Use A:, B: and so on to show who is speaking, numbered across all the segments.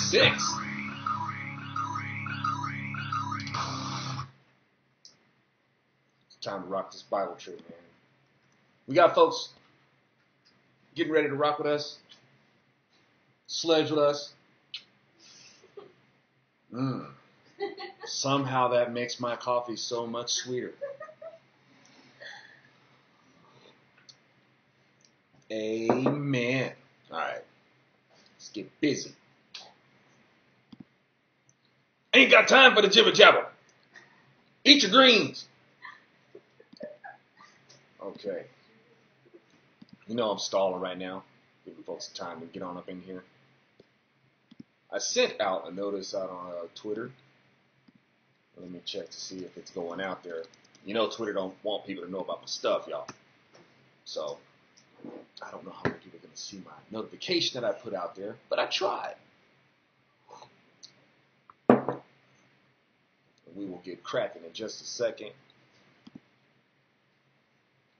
A: 6. It's time to rock this Bible trip, man. We got folks getting ready to rock with us, sledge with us. Somehow that makes my coffee so much sweeter. Amen. All right, let's get busy. Ain't got time for the jibber jabber. Eat your greens. Okay. You know I'm stalling right now, giving folks time to get on up in here. I sent out a notice out on Twitter. Let me check to see if it's going out there. You know Twitter don't want people to know about my stuff, y'all. So I don't know how many people are going to see my notification that I put out there, but I tried. We will get cracking in just a second.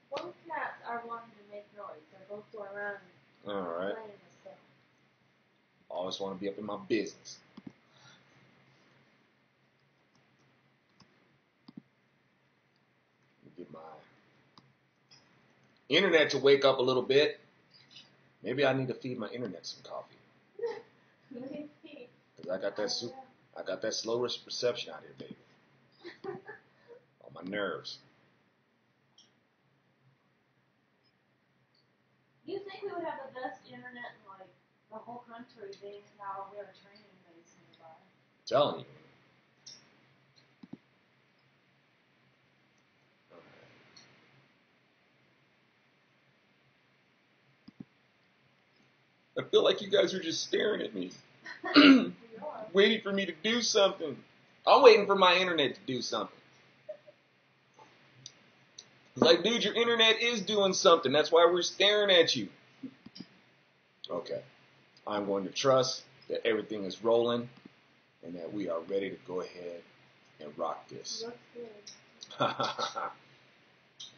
B: Both cats are wanting to make noise. They're both going around and
A: All right.
B: playing with stuff.
A: Always want to be up in my business. Get my internet to wake up a little bit. Maybe I need to feed my internet some coffee.
B: Maybe.
A: Cause I got that slow reception out here, baby. On my nerves.
B: You think we would have the best internet in like the whole country, being how we have a training base nearby?
A: I'm telling you. I feel like you guys are just staring at me, waiting for me to do something. I'm waiting for my internet to do something. It's like, dude, your internet is doing something. That's why we're staring at you. Okay. I'm going to trust that everything is rolling and that we are ready to go ahead and rock this.
B: Looks good.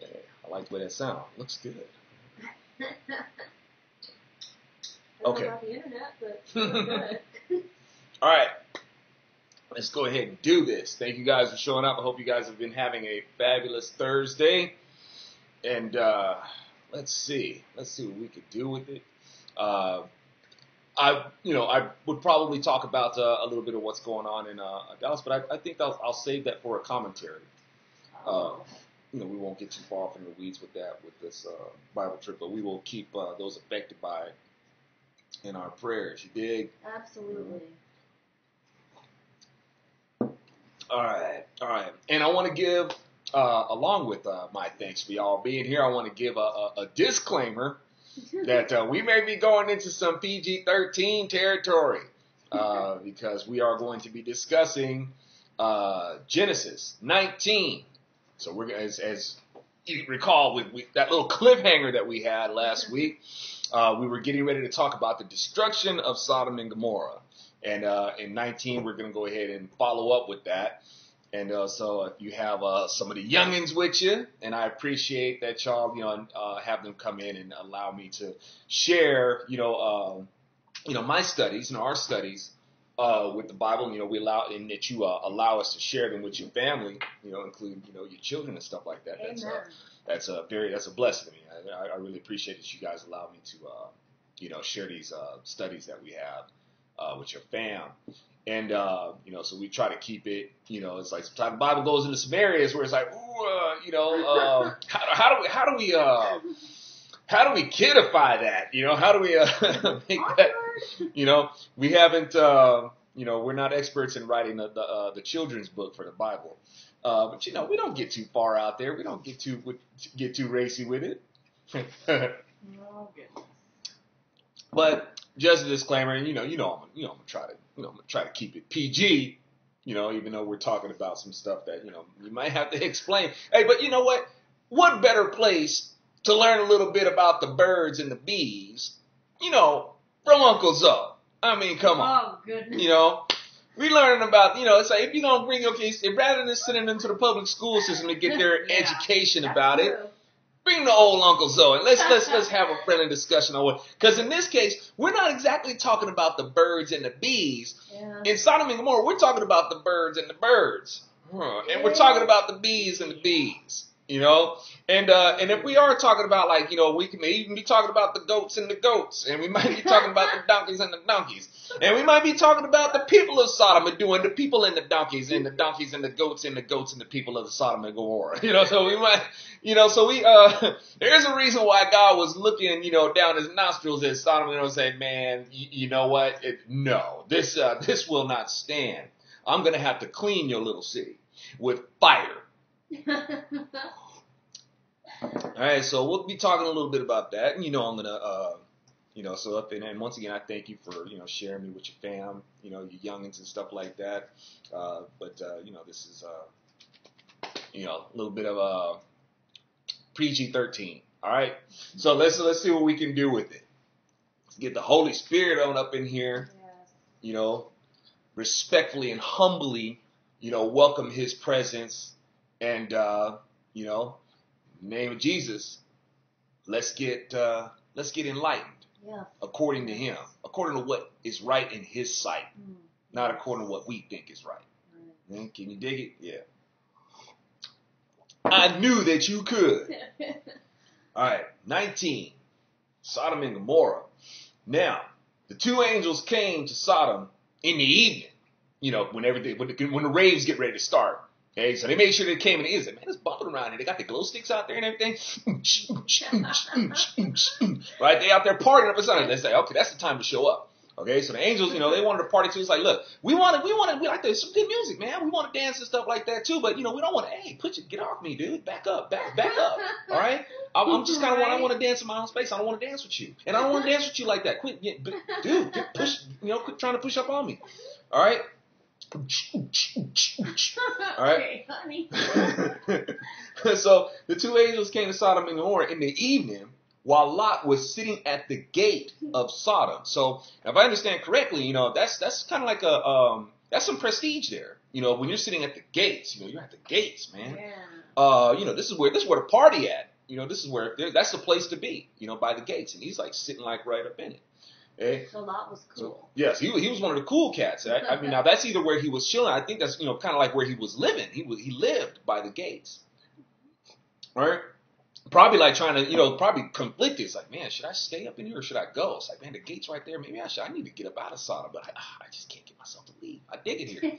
A: Yeah, I like the way that sounds. Looks good.
B: I don't
A: Okay.
B: know about the internet, but it looks good.
A: All right. Let's go ahead and do this. Thank you guys for showing up. I hope you guys have been having a fabulous Thursday. And let's see what we could do with it. I would probably talk about a little bit of what's going on in Dallas, but I think I'll save that for a commentary. We won't get too far off in the weeds with this Bible trip, but we will keep those affected by it in our prayers. You dig?
B: Absolutely.
A: All right. And I want to give, along with my thanks for y'all being here, I want to give a disclaimer that we may be going into some PG-13 territory because we are going to be discussing Genesis 19. So we're as you recall with that little cliffhanger that we had last week, we were getting ready to talk about the destruction of Sodom and Gomorrah. And in 19, we're going to go ahead and follow up with that. And so if you have some of the youngins with you, and I appreciate that y'all, have them come in and allow me to share, my studies, our studies with the Bible. We allow, and that you allow us to share them with your family, including, your children and stuff like that.
B: Amen.
A: That's a blessing to me. I really appreciate that you guys allow me to, share these studies that we have with your fam. And, so we try to keep it, it's like sometimes the Bible goes into some areas where it's like, ooh, how do we kidify that? How do we make that, we haven't, we're not experts in writing the children's book for the Bible. But, we don't get too far out there. We don't get too racy with it.
B: Oh, goodness.
A: But just a disclaimer, I'm gonna try to keep it PG, even though we're talking about some stuff that, you might have to explain. Hey, but you know what? What better place to learn a little bit about the birds and the bees, from Uncle Zoe? I mean, come on.
B: Oh, goodness.
A: We learning about, it's like if you're gonna bring your kids, rather than sending them to the public school system to get their education about it, Bring the old Uncle So and let's have a friendly discussion on what. Because in this case, we're not exactly talking about the birds and the bees.
B: Yeah.
A: In Sodom and Gomorrah, we're talking about the birds and the birds, and we're talking about the bees and the bees. You know, and if we are talking about, like, you know, we can even be talking about the goats and the goats, and we might be talking about the donkeys and the donkeys, and we might be talking about the people of Sodom and doing the people and the donkeys and the donkeys and the goats and the goats and the people of the Sodom and Gomorrah. You know, so we might, you know, so we there's a reason why God was looking, you know, down his nostrils at Sodom and saying, man, you know what? No, this will not stand. I'm gonna have to clean your little city with fire. All right, so we'll be talking a little bit about that, and you know, I'm gonna, you know, so up in, and once again, I thank you for, you know, sharing me with your fam, you know, your youngins and stuff like that. But you know, this is, you know, a little bit of PG-13. All right, so let's see what we can do with it. Let's get the Holy Spirit on up in here.
B: Yes.
A: You know, respectfully and humbly, you know, welcome His presence, and you know. In the name of Jesus, let's get enlightened,
B: Yeah.
A: according to Him, according to what is right in His sight,
B: Mm.
A: not according to what we think is right.
B: Right.
A: Can you dig it? Yeah. I knew that you could. All right, 19, Sodom and Gomorrah. Now, the two angels came to Sodom in the evening. You know, when the raves get ready to start. Okay, so they made sure they came in the evening. Man, it's bumping around here. They got the glow sticks out there and everything. Right? They out there partying up and something. They say, okay, that's the time to show up. Okay, so the angels, you know, they wanted to party too. It's like, look, we like this, some good music, man. We want to dance and stuff like that too. But, you know, we don't want to, hey, get off me, dude. Back up. All right? I'm just kind of I want to dance in my own space. I don't want to dance with you. And I don't want to dance with you like that. Quit, dude, push, you know, quit trying to push up on me. All right? All right.
B: Okay, honey.
A: So the two angels came to Sodom and Gomorrah in the evening while Lot was sitting at the gate of Sodom. So if I understand correctly, you know, that's kind of like that's some prestige there. You know, when you're sitting at the gates, you know, you're at the gates, man.
B: Yeah.
A: You know, this is where the party at. You know, this is where that's the place to be. You know, by the gates, and he's like sitting like right up in it. Okay.
B: So Lot was cool.
A: So, yes, he was one of the cool cats. I mean, now that's either where he was chilling. I think that's, you know, kind of like where he was living. He lived by the gates. All right. Probably like trying to, you know, probably conflicted. It's like, man, should I stay up in here or should I go? It's like, man, the gate's right there. Maybe I need to get up out of Sodom, but I just can't get myself to leave. I dig it here.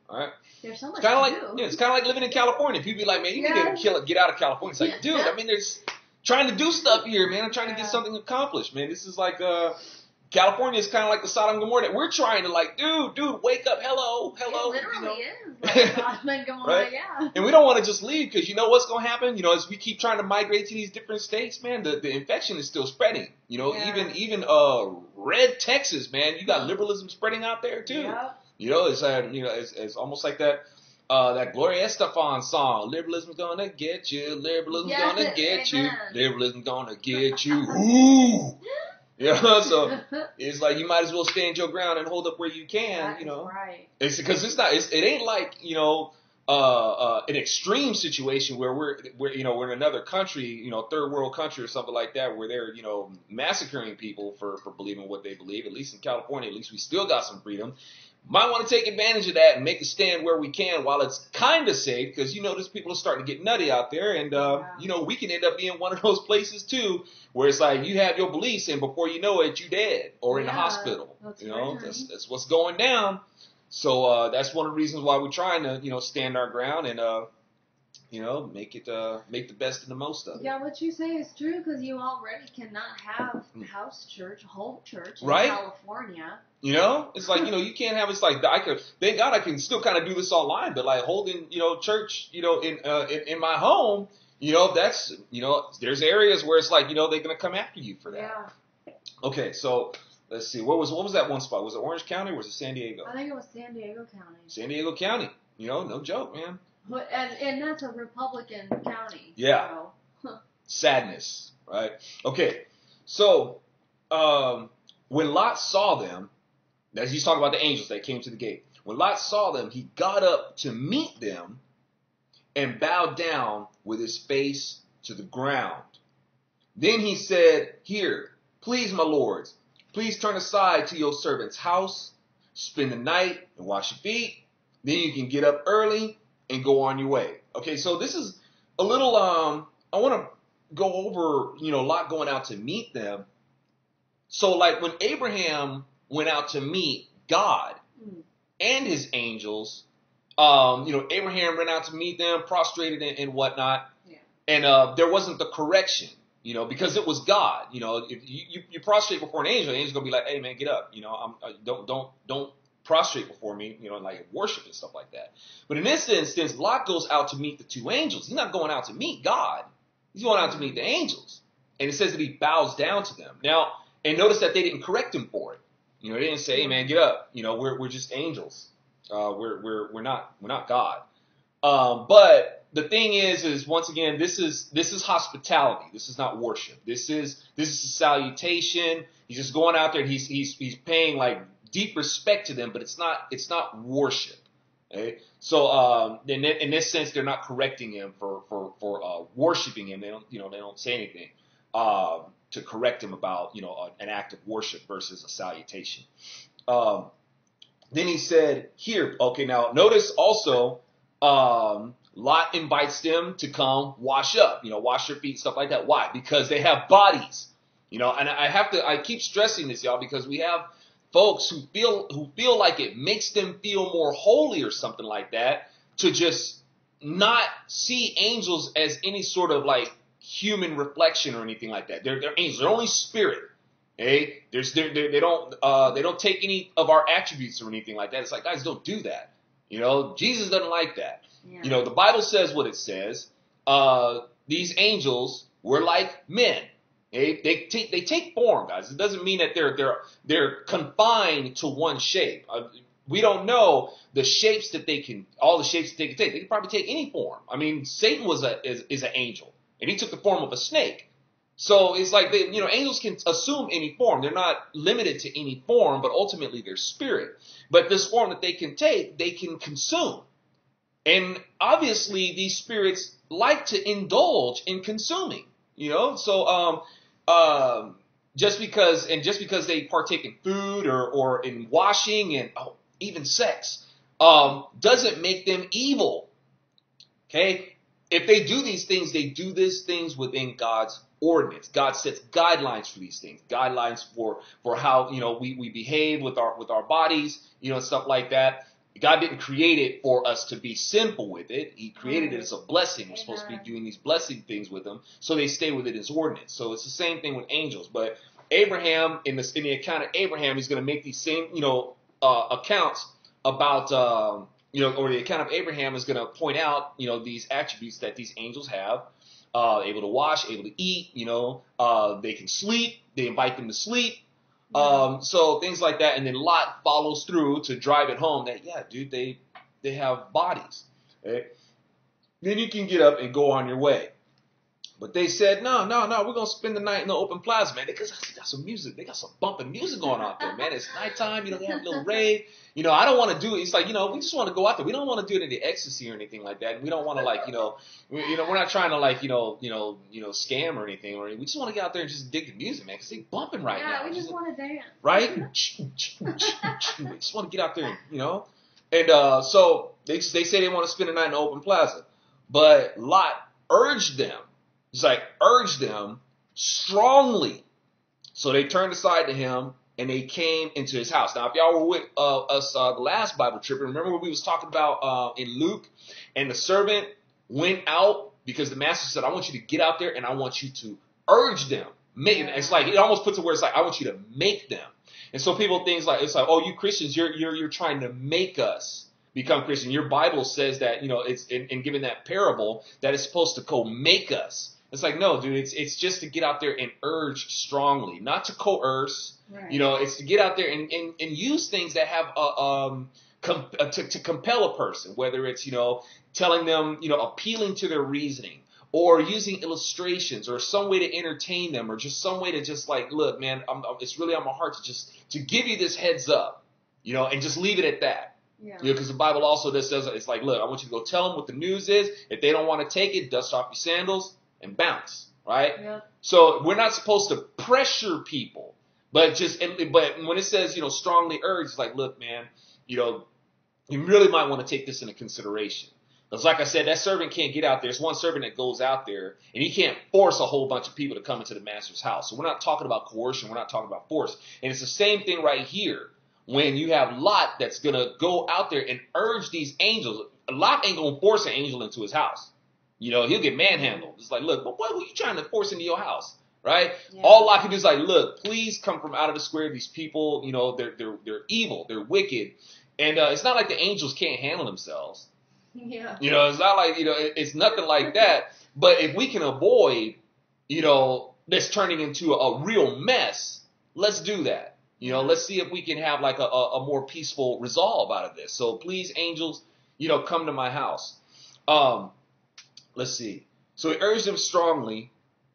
A: All right.
B: There's so much
A: It's kind of
B: to
A: like,
B: do.
A: yeah, it's kind of like living in California. People be like, man, you need to get out of California. It's like, dude, I mean, there's trying to do stuff here, man. I'm trying to get something accomplished, man. This is like, California is kind of like the Sodom and Gomorrah that we're trying to, like, dude, wake up, hello.
B: It literally
A: you know?
B: is like Sodom and Gomorrah,
A: Right?
B: yeah.
A: And we don't want to just leave because you know what's going to happen? You know, as we keep trying to migrate to these different states, man, the infection is still spreading. You know, even red Texas, man, you got liberalism spreading out there too.
B: Yep.
A: You know, it's almost like that Gloria Estefan song, liberalism's gonna get you, liberalism's gonna get you, liberalism's gonna get you. Ooh. You know, so it's like you might as well stand your ground and hold up where you can.
B: That
A: you know,
B: right.
A: it's because it ain't like, you know, an extreme situation where we're in another country, you know, third world country or something like that, where they're, you know, massacring people for believing what they believe. At least in California, at least we still got some freedom. Might want to take advantage of that and make a stand where we can while it's kind of safe, because you know these people are starting to get nutty out there, and you know, we can end up being one of those places too where it's like you have your beliefs and before you know it, you dead or in the hospital.
B: That's
A: you know,
B: right.
A: that's what's going down. So that's one of the reasons why we're trying to, you know, stand our ground and you know, make the best of the most of it.
B: Yeah, what you say is true, because you already cannot have house church, home church in
A: Right?
B: California.
A: You know, it's like, you know, you can't have, it's like, thank God I can still kind of do this online, but like holding, you know, church, you know, in my home, you know, that's, you know, there's areas where it's like, you know, they're going to come after you for that.
B: Yeah.
A: Okay. So let's see. What was that one spot? Was it Orange County or was it San Diego?
B: I think it was San Diego County.
A: San Diego County. You know, no joke, man.
B: But, and that's a Republican county.
A: Yeah.
B: So.
A: Sadness. Right. Okay. So, when Lot saw them, as he's talking about the angels that came to the gate. When Lot saw them, he got up to meet them and bowed down with his face to the ground. Then he said, here, please, my lords, please turn aside to your servant's house, spend the night and wash your feet. Then you can get up early and go on your way. Okay, so this is a little, I want to go over, Lot going out to meet them. So like when Abraham went out to meet God and his angels, Abraham ran out to meet them, prostrated and whatnot. Yeah. And there wasn't the correction, because it was God. If you prostrate before an angel, the angel's going to be like, hey, man, get up. Don't prostrate before me, like worship and stuff like that. But in this instance, Lot goes out to meet the two angels. He's not going out to meet God. He's going out to meet the angels. And it says that he bows down to them. Now, and notice that they didn't correct him for it. They didn't say, hey, man, get up. We're just angels. We're not God. But the thing is once again, this is hospitality. This is not worship. This is a salutation. He's just going out there and he's paying like deep respect to them, but it's not worship. Okay? So in this sense, they're not correcting him for worshiping him. They don't say anything to correct him about an act of worship versus a salutation. Then he said, here, okay, now notice also Lot invites them to come wash up, wash their feet, stuff like that. Why? Because they have bodies, and I keep stressing this, y'all, because we have folks who feel like it makes them feel more holy or something like that to just not see angels as any sort of like human reflection or anything like that. They're angels. They're only spirit. Okay? They don't take any of our attributes or anything like that. It's like, guys, don't do that. Jesus doesn't like that. Yeah. The Bible says what it says. These angels were like men. They take form, guys. It doesn't mean that they're confined to one shape. We don't know the shapes that all the shapes that they can take. They can probably take any form. I mean, Satan is an angel, and he took the form of a snake. So it's like angels can assume any form. They're not limited to any form, but ultimately they're spirit. But this form that they can take, they can consume. And obviously these spirits like to indulge in consuming. So just because they partake in food or in washing and even sex doesn't make them evil. Okay? If they do these things, they do these things within God's ordinance. God sets guidelines for these things, guidelines for how we behave with our bodies, and stuff like that. God didn't create it for us to be sinful with it. He created it as a blessing. We're supposed to be doing these blessing things with them, so they stay within His ordinance. So it's the same thing with angels. But Abraham, in the account of Abraham, he's going to make these same accounts about or the account of Abraham is going to point out these attributes that these angels have. Able to wash, able to eat. They can sleep. They invite them to sleep. So things like that, and then Lot follows through to drive it home that, yeah, dude, they have bodies. Okay? Then you can get up and go on your way. But they said, no, we're going to spend the night in the open plaza, man. They got some music. They got some bumping music going on out there, man. It's nighttime. They have a little rave. I don't want to do it. It's like, we just want to go out there. We don't want to do it in the ecstasy or anything like that. And we don't want to we're not trying to scam or anything. We just want to get out there and just dig the music, man, because they bumping right now.
B: Yeah, we just want to dance.
A: Right? They just want to get out there, And so they say they want to spend the night in the open plaza. But Lot urged them. He's like, urged them strongly. So they turned aside to him and they came into his house. Now, if y'all were with us the last Bible trip, remember what we was talking about in Luke? And the servant went out because the master said, I want you to get out there and I want you to urge them. It's like, it almost puts it where it's like, I want you to make them. And so people think it's like, oh, you Christians, you're trying to make us become Christian. Your Bible says that, it's in giving that parable that it's supposed to go make us. It's like, no, dude, it's just to get out there and urge strongly, not to coerce. Right. It's to get out there and use things that have to compel a person, whether it's, telling them, appealing to their reasoning, or using illustrations or some way to entertain them, or just some way to just like, look, man, it's really on my heart to give you this heads up, and just leave it at that. Yeah. Because the Bible also says, it's like, look, I want you to go tell them what the news is. If they don't want to take it, dust off your sandals. and bounce, right?
B: Yep.
A: So we're not supposed to pressure people, but when it says, strongly urge, it's like, look, man, you really might want to take this into consideration. Because like I said, that servant can't get out there. There's one servant that goes out there, and he can't force a whole bunch of people to come into the master's house. So we're not talking about coercion. We're not talking about force. And it's the same thing right here. When you have Lot that's going to go out there and urge these angels. Lot ain't going to force an angel into his house. He'll get manhandled. It's like, look, what were you trying to force into your house? Right? Yeah. All Lot can do is like, look, please come from out of the square. These people, they're evil. They're wicked. And it's not like the angels can't handle themselves.
B: Yeah.
A: It's not like, it's nothing like that. But if we can avoid, this turning into a real mess, let's do that. Let's see if we can have like a more peaceful resolve out of this. So please, angels, come to my house. Let's see. So he urged them strongly.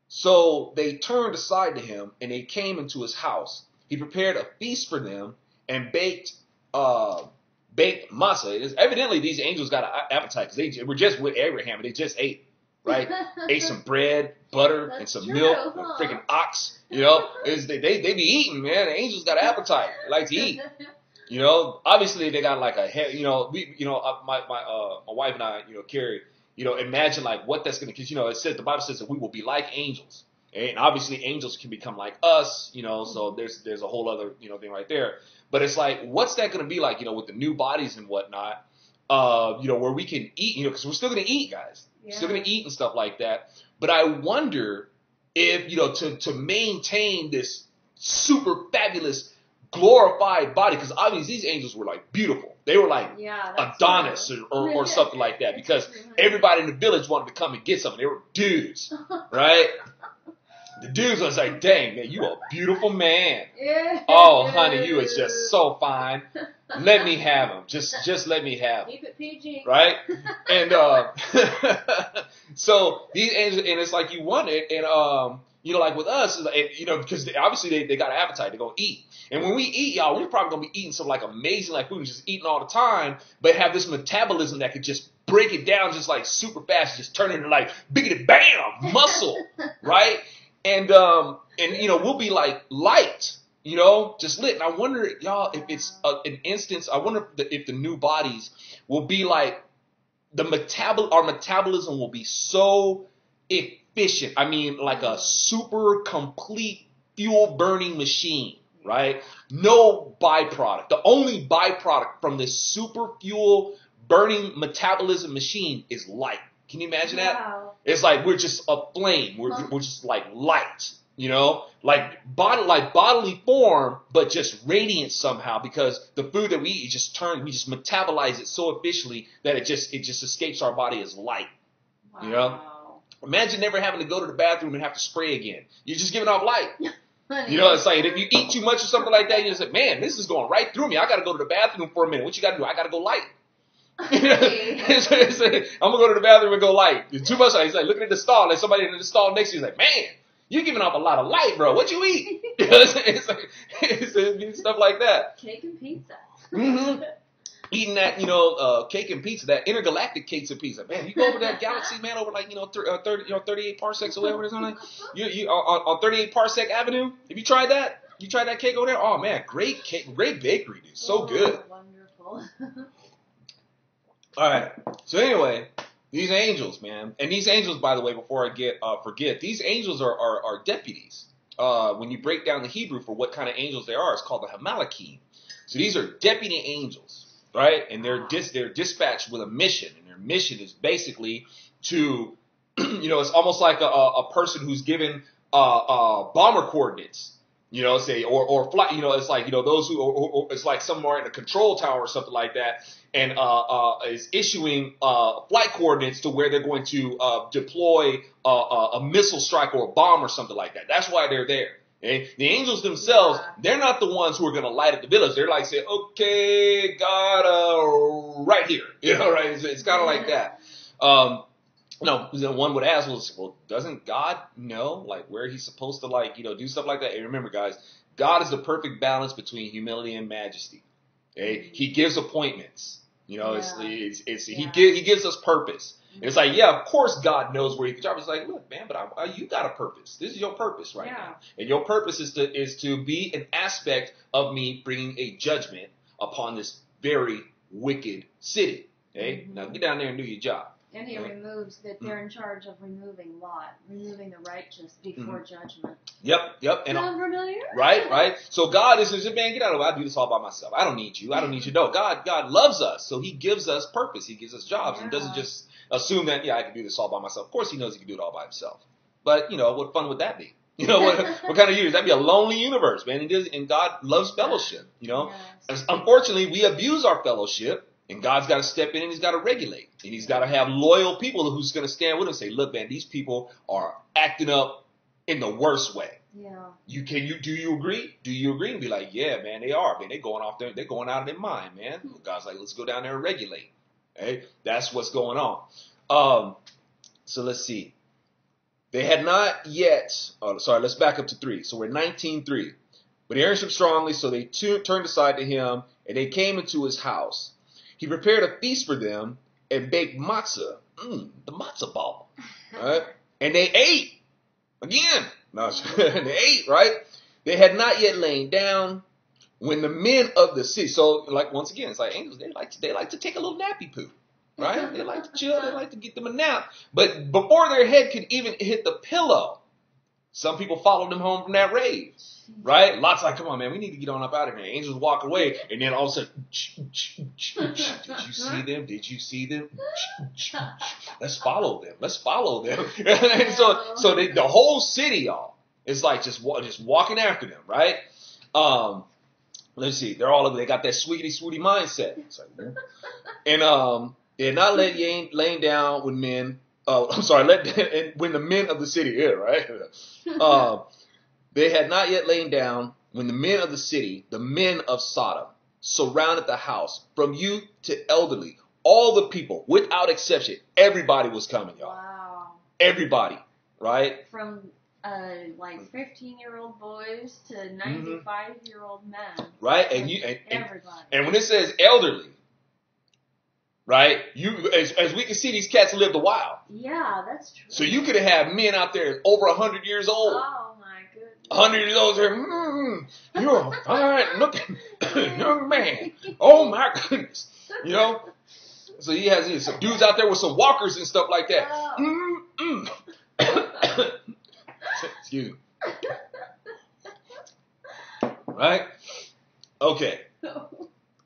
A: So they turned aside to him and they came into his house. He prepared a feast for them and baked masa. Evidently, these angels got an appetite because they were just with Abraham and they just ate, right? Ate some bread, butter, and some milk, a freaking ox. They be eating, man. The angels got an appetite. They like to eat. Obviously they got like a head. My wife and I, Carrie, imagine like what that's gonna, because it says the Bible says that we will be like angels. And obviously angels can become like us, so there's a whole other, thing right there. But it's like, what's that going to be like, with the new bodies and whatnot, where we can eat, because we're still going to eat, guys. Yeah. We're still going to eat and stuff like that. But I wonder if, to maintain this super fabulous, glorified body, because obviously these angels were like beautiful. They were like Adonis or something like that, because everybody in the village wanted to come and get something. They were dudes, right? The dudes was like, dang, man, you a beautiful man.
B: Yeah.
A: Oh, honey, you is just so fine. Let me have him. Just let me have him.
B: Keep it PG.
A: Right? And so these angels, and it's like you want it, and like with us, because obviously they got an appetite. They're gonna eat. And when we eat, y'all, we're probably gonna be eating some like amazing like food, just eating all the time, but have this metabolism that could just break it down just like super fast, just turn it into like biggity bam muscle, right? And we'll be like light, just lit. And I wonder, y'all, if it's an instance, I wonder if the new bodies will be like our metabolism will be so efficient. I mean, like a super complete fuel burning machine, right? No byproduct. The only byproduct from this super fuel burning metabolism machine is light. Can you imagine that? It's like we're just a flame. We're just like light, like bodily form, but just radiant somehow, because the food that we eat we just metabolize it so efficiently that it just escapes our body as light.
B: Wow.
A: Imagine never having to go to the bathroom and have to spray again. You're just giving off light. It's like if you eat too much or something like that, you're just like, man, this is going right through me. I got to go to the bathroom for a minute. What you got to do? I got to go light. I'm gonna go to the bathroom and go light. Too much light. He's like looking at the stall, and somebody in the stall next to you is like, man, you're giving off a lot of light, bro. What you eat? It's stuff like that.
B: Cake and pizza.
A: Mm-hmm. Eating that, cake and pizza, that intergalactic cakes and pizza. Man, you go over that galaxy, man, over like 38 parsecs or whatever it is on that. You on 38 Parsec Avenue. Have you tried that? You tried that cake over there? Oh man, great cake, great bakery, dude. So good.
B: Wonderful.
A: All right. So anyway, these angels, man, and these angels, by the way, before I forget, these angels are deputies. When you break down the Hebrew for what kind of angels they are, it's called the Hamalakim. So these are deputy angels, right? And they're dispatched with a mission, and their mission is basically to, it's almost like a person who's given bomber coordinates. Say, or flight, it's like, those who, it's like somewhere in a control tower or something like that, and is issuing flight coordinates to where they're going to deploy a missile strike or a bomb or something like that. That's why they're there. Okay? The angels themselves, they're not the ones who are going to light up the village. They're like, say, okay, God, right here. Right? It's kind of like that. One would ask, well, doesn't God know, like, where he's supposed to, do stuff like that? And remember, guys, God is the perfect balance between humility and majesty. Okay? He gives appointments. You know,
B: Yeah.
A: he gives us purpose. And it's like, yeah, of course God knows where he can job. It's like, look, man, but you got a purpose. This is your purpose right now. And your purpose is to be an aspect of me bringing a judgment upon this very wicked city. Okay? Now get down there and do your job.
B: And he removes that they're in charge of removing Lot, removing the righteous before judgment.
A: Yep. And
B: Sound familiar?
A: Right. So God is just, man, get out of it. I do this all by myself. I don't need you. I don't need you. No, God loves us. So he gives us purpose. He gives us jobs and doesn't just assume that, I can do this all by myself. Of course he knows he can do it all by himself. But, what fun would that be? What kind of universe? That'd be a lonely universe, man. And God loves fellowship,
B: Yes.
A: Unfortunately, we abuse our fellowship. And God's got to step in and he's got to regulate. And he's got to have loyal people who's going to stand with him and say, look, man, these people are acting up in the worst way.
B: Yeah.
A: Do you agree? Do you agree? And be like, yeah, man, they are. Man, they're going out of their mind, man. God's like, let's go down there and regulate. Okay? That's what's going on. So let's see. They had not yet, let's back up to 3. So we're 19:3. But he urged them strongly, so they turned aside to him, and they came into his house. He prepared a feast for them and baked matzah, the matzah ball, right? And they ate again. No, they ate, right? They had not yet lain down when the men of the city. So, like once again, it's like angels. They like to take a little nappy poo, right? They like to chill. They like to get them a nap. But before their head could even hit the pillow, some people followed them home from that rave. Right? Lot's like, come on, man, we need to get on up out of here. Angels walk away, and then all of a sudden, did you see them? Did you see them? Let's follow them. And so the whole city, y'all, is like just walking after them, right? Let's see, they got that sweetie mindset. It's like, and they had not laying down with men. When the men of the city, right? They had not yet lain down when the men of the city, the men of Sodom, surrounded the house, from youth to elderly, all the people, without exception. Everybody was coming, y'all.
B: Wow.
A: Everybody, right?
B: From 15-year-old boys to 95-year-old men.
A: Right?
B: Everybody.
A: And when it says elderly, right? As we can see, these cats lived a while.
B: Yeah, that's true.
A: So you could have had men out there over 100 years old.
B: Oh my goodness.
A: 100 years old, you're a fine looking young man. Oh my goodness. So he has some dudes out there with some walkers and stuff like that.
B: Oh.
A: Excuse me. Right? Okay.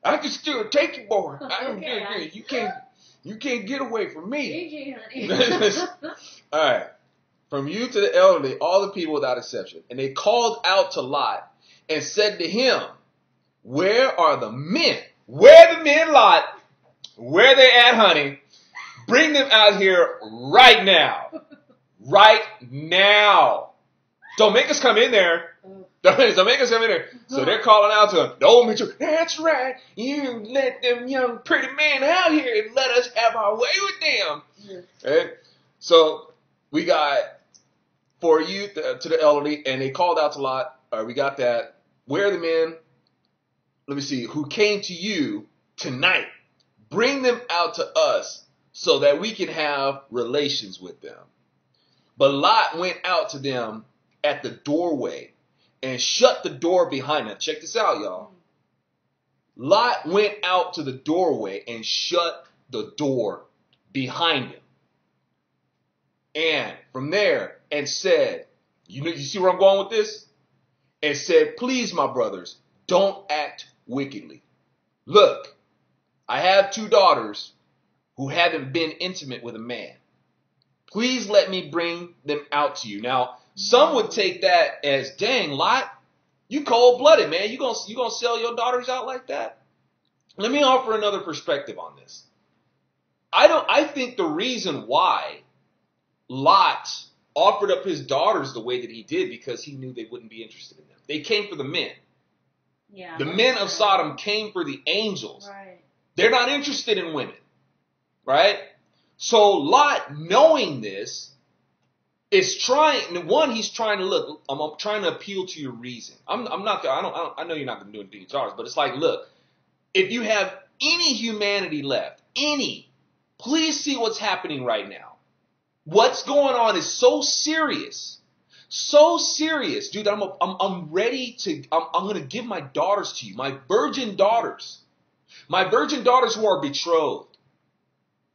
A: I can still take you, boy. You can't get away from me.
B: AJ, honey.
A: All right. From you to the elderly, all the people without exception. And they called out to Lot and said to him, where are the men? Where the men, Lot? Where they at, honey? Bring them out here right now. Right now. Don't make us come in there. Don't make us come in there. So they're calling out to him. Don't meet you. That's right. You let them young pretty men out here and let us have our way with them.
B: Yes.
A: Okay? So we got for you to the elderly, and they called out to Lot. All right, we got that. Where are the men? Let me see. Who came to you tonight? Bring them out to us so that we can have relations with them. But Lot went out to them at the doorway and shut the door behind him. Check this out, y'all. Lot went out to the doorway and shut the door behind him. And from there, and said, you see where I'm going with this? And said, please, my brothers, don't act wickedly. Look, I have 2 daughters who haven't been intimate with a man. Please let me bring them out to you. Now, some would take that as, dang, Lot, you cold-blooded, man. You gonna sell your daughters out like that? Let me offer another perspective on this. I think the reason why Lot offered up his daughters the way that he did because he knew they wouldn't be interested in them. They came for the men.
B: Yeah.
A: The men of Sodom came for the angels.
B: Right.
A: They're not interested in women. Right? So Lot, knowing this, is trying. One, he's trying to look. I'm trying to appeal to your reason. I'm not. I know you're not going to do anything to ours, but it's like, look, if you have any humanity left, please see what's happening right now. What's going on is so serious. So serious, dude. I'm ready to. I'm going to give my daughters to you, my virgin daughters who are betrothed.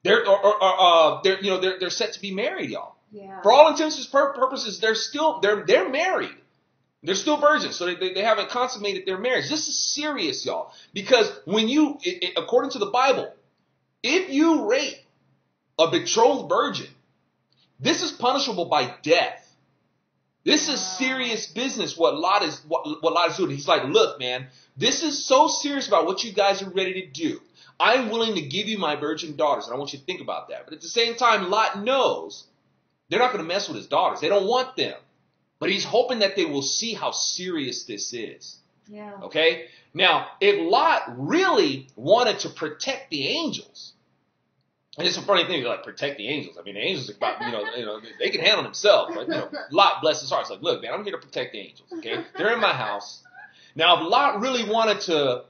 A: They're set to be married, y'all.
B: Yeah.
A: For all intents and purposes, they're married. They're still virgins, so they haven't consummated their marriage. This is serious, y'all, because when according to the Bible, if you rape a betrothed virgin, this is punishable by death. This is serious business. What Lot is doing. He's like, look, man, this is so serious about what you guys are ready to do. I'm willing to give you my virgin daughters, and I want you to think about that. But at the same time, Lot knows they're not going to mess with his daughters. They don't want them. But he's hoping that they will see how serious this is.
B: Yeah.
A: Okay? Now, if Lot really wanted to protect the angels, and it's a funny thing, like, protect the angels. I mean, the angels, they can handle themselves. But, Lot, bless his heart, is like, look, man, I'm here to protect the angels. Okay? They're in my house. Now, if Lot really wanted to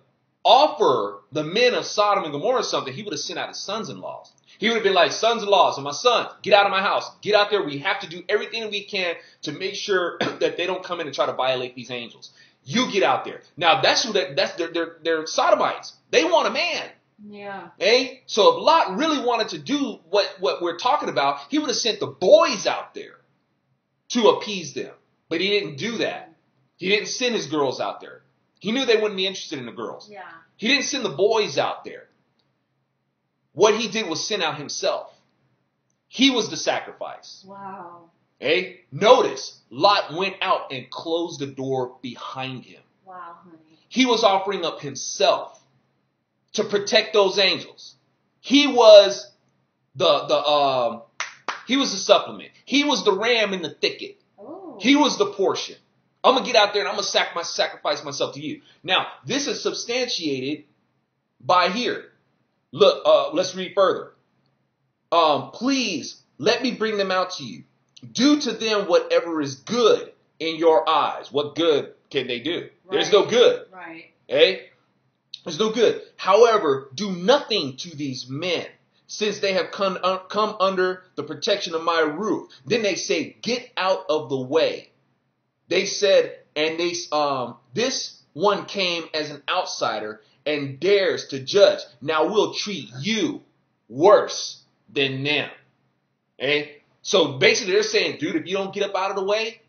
A: offer the men of Sodom and Gomorrah something, he would have sent out his sons-in-laws. He would have been like, sons-in-laws, and my sons, get out of my house. Get out there. We have to do everything that we can to make sure that they don't come in and try to violate these angels. You get out there. Now, they're Sodomites. They want a man.
B: Yeah.
A: Okay? So if Lot really wanted to do what we're talking about, he would have sent the boys out there to appease them. But he didn't do that. He didn't send his girls out there. He knew they wouldn't be interested in the girls.
B: Yeah.
A: He didn't send the boys out there. What he did was send out himself. He was the sacrifice.
B: Wow.
A: Okay? Notice, Lot went out and closed the door behind him.
B: Wow, honey.
A: He was offering up himself to protect those angels. He was the supplement. He was the ram in the thicket.
B: Oh.
A: He was the portion. I'm going to get out there and I'm going to sacrifice myself to you. Now, this is substantiated by here. Look, let's read further. Please let me bring them out to you. Do to them whatever is good in your eyes. What good can they do? Right. There's no good.
B: Right.
A: Okay? There's no good. However, do nothing to these men, since they have come under the protection of my roof. Then they say, get out of the way. They said, and this one came as an outsider and dares to judge. Now we'll treat you worse than them. Okay? So basically they're saying, dude, if you don't get up out of the way,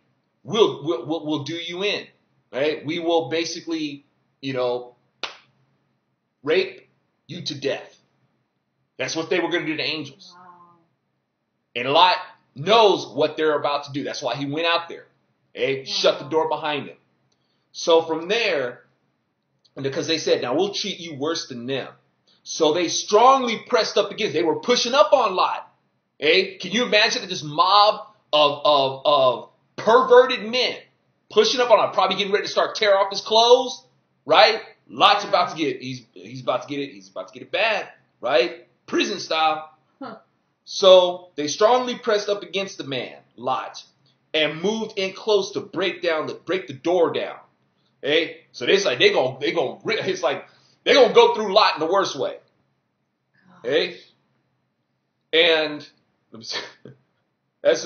A: we'll do you in. Right? We will basically, rape you to death. That's what they were going to do to angels.
B: Wow.
A: And Lot knows what they're about to do. That's why he went out there. Okay? Wow. Shut the door behind him. So from there, because they said, now we'll treat you worse than them. So they strongly pressed up against. They were pushing up on Lot. Okay? Can you imagine this mob of perverted men pushing up on Lot, probably getting ready to start tear off his clothes, right? Lot's about to get he's about to get it. He's about to get it bad, right? Prison style. Huh. So they strongly pressed up against the man, Lot, and moved in close to break the door down. Okay? So they're gonna go through Lot in the worst way. Okay? And let me see. That's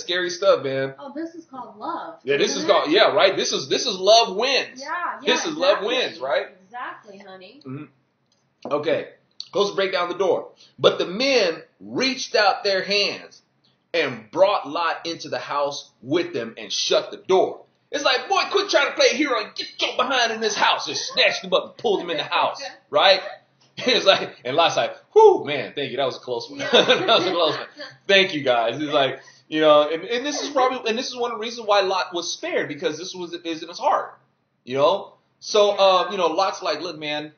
A: scary stuff, man.
B: Oh, this is called love.
A: Yeah, this is called right. This is love wins.
B: Yeah,
A: this is love wins, right?
B: Exactly, honey.
A: Mm-hmm. Okay, goes to break down the door, but the men reached out their hands and brought Lot into the house with them and shut the door. It's like, boy, quit trying to play hero and get your behind in this house. Just snatched him up and pulled him in the house, right? It's like, and Lot's like, whoo, man, thank you. That was a close one.
B: Yeah.
A: That was a close one. Thank you, guys. It's like, and this is one of the reasons why Lot was spared, because this is in his heart, So, Lot's like, look, man,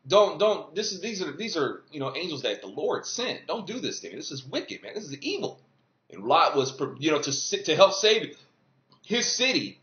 A: don't, these are, angels that the Lord sent. Don't do this thing. This is wicked, man. This is evil. And Lot was, to help save his city,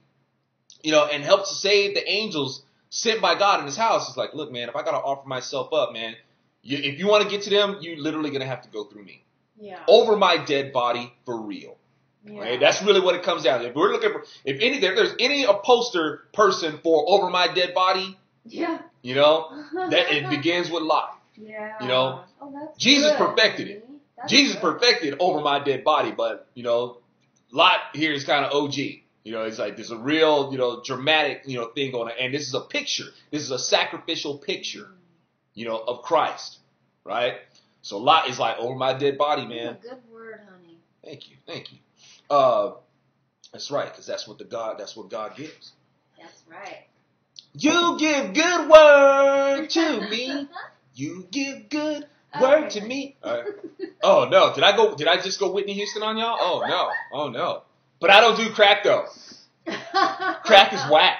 A: and help to save the angels sent by God in his house. It's like, look, man, if I got to offer myself up, man, if you want to get to them, you're literally going to have to go through me.
B: Yeah.
A: Over my dead body for real.
B: Yeah.
A: Right? That's really what it comes down to. If we're looking for, if there's any poster person for over my dead body,
B: yeah,
A: that it begins with Lot.
B: Yeah.
A: You know,
B: oh, that's
A: Jesus
B: good,
A: perfected it.
B: That's
A: Jesus
B: good.
A: perfected over my dead body, but, Lot here is kind of OG. It's like there's a real, dramatic, thing going on. And this is a picture. This is a sacrificial picture, of Christ, right? So Lot is like, over my dead body, man.
B: That's a good word, honey.
A: Thank you. That's right, because that's what God gives.
B: That's right.
A: You give good word to me. You give good word to me. All right. Oh no, did I just go Whitney Houston on y'all? Oh no. But I don't do crack though. Crack is whack.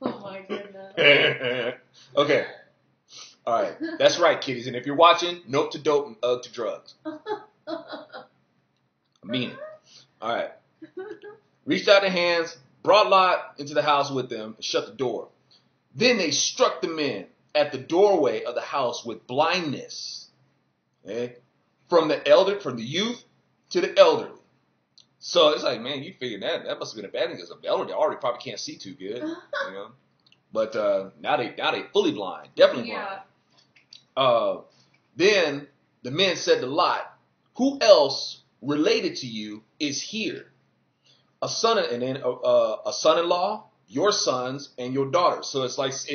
B: Oh my goodness.
A: Okay. All right. That's right, kiddies. And if you're watching, note to dope and ugh to drugs. I mean it. All right. Reached out their hands, brought Lot into the house with them, and shut the door. Then they struck the men at the doorway of the house with blindness. Okay? From the youth to the elderly. So it's like, man, you figured that must have been a bad thing because the elderly already probably can't see too good. But now they fully blind, definitely blind. Then the men said to Lot, "Who else related to you is here? A son-in-law, your sons, and your daughters." So it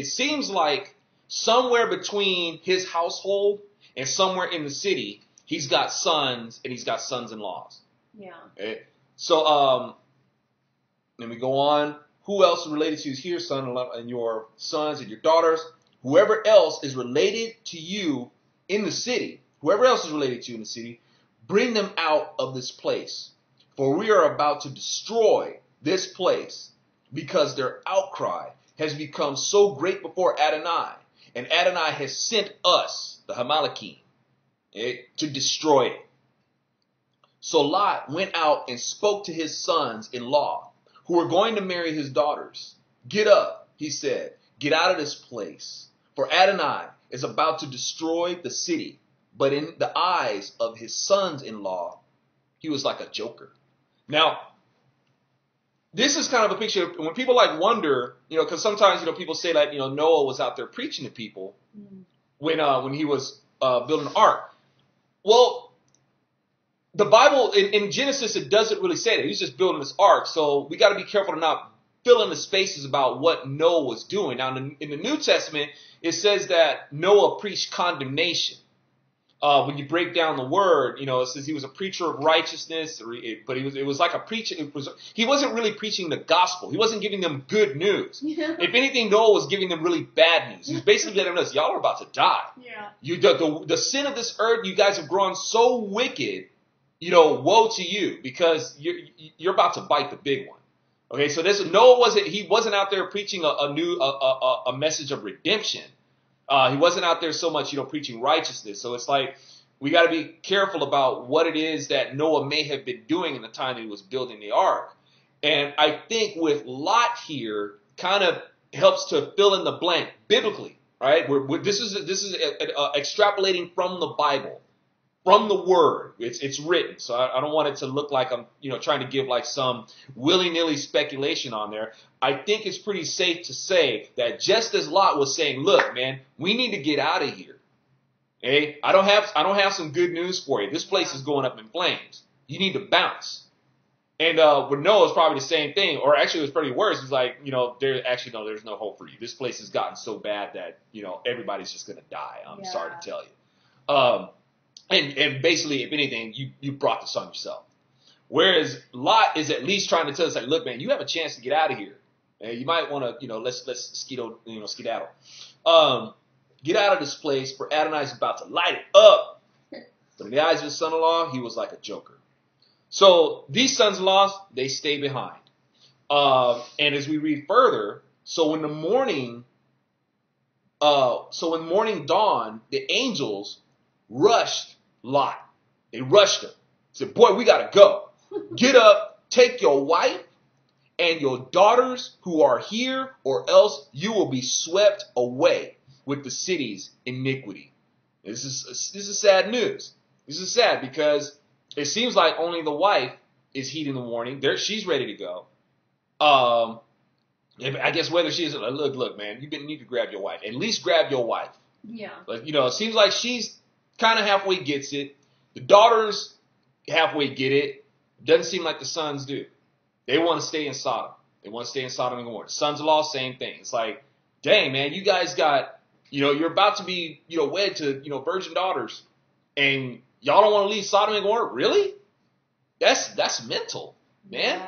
A: seems like somewhere between his household and somewhere in the city, he's got sons and he's got sons-in-laws.
B: Yeah.
A: Okay? So then we go on. Who else is related to you is here, son-in-law, and your sons and your daughters? Whoever else is related to you in the city, bring them out of this place. For we are about to destroy this place because their outcry has become so great before Adonai. And Adonai has sent us, the Hamalakim, to destroy it. So Lot went out and spoke to his sons-in-law, who were going to marry his daughters. "Get up," he said. "Get out of this place. For Adonai is about to destroy the city." But in the eyes of his sons-in-law, he was like a joker. Now, this is kind of a picture when people wonder, because sometimes, people say that, Noah was out there preaching to people when he was building an ark. Well, the Bible in Genesis, it doesn't really say that. He was just building this ark. So we got to be careful to not fill in the spaces about what Noah was doing. Now, in the New Testament, it says that Noah preached condemnation. When you break down the word, it says he was a preacher of righteousness, but it was like a preacher. He wasn't really preaching the gospel. He wasn't giving them good news. Yeah. If anything, Noah was giving them really bad news. He was basically letting them know, y'all are about to die. Yeah. The sin of this earth, you guys have grown so wicked, woe to you because you're about to bite the big one. Okay, so Noah wasn't out there preaching a message of redemption. He wasn't out there so much, preaching righteousness. So it's like we got to be careful about what it is that Noah may have been doing in the time that he was building the ark. And I think with Lot here kind of helps to fill in the blank biblically, right? This is extrapolating from the Bible, from the Word. It's written. So I don't want it to look like I'm trying to give some willy-nilly speculation on there. I think it's pretty safe to say that just as Lot was saying, look, man, we need to get out of here. Okay? I don't have some good news for you. This place is going up in flames. You need to bounce. And with Noah, it's probably the same thing. Or actually, it was pretty worse. It's like, there's no hope for you. This place has gotten so bad that, everybody's just going to die. I'm sorry to tell you. And basically, if anything, you brought this on yourself. Whereas Lot is at least trying to tell us, look, man, you have a chance to get out of here. And you might want to, let's skedaddle. Get out of this place, for Adonai's about to light it up. But in the eyes of his son-in-law, he was like a joker. So these sons-in-laws, they stay behind. And as we read further, so when morning dawned, the angels rushed Lot. They rushed him. Said, boy, we got to go. Get up, take your wife and your daughters who are here, or else you will be swept away with the city's iniquity. This is sad news. This is sad because it seems like only the wife is heeding the warning. She's ready to go. I guess whether she is, look, man, you need to grab your wife. At least grab your wife.
B: Yeah.
A: But, it seems like she's kind of halfway gets it. The daughters halfway get it. Doesn't seem like the sons do. They want to stay in Sodom. They want to stay in Sodom and Gomorrah. The sons-in-law, same thing. It's like, dang, man, you guys got, you're about to be, wed to, virgin daughters, and y'all don't want to leave Sodom and Gomorrah? Really? That's mental, man.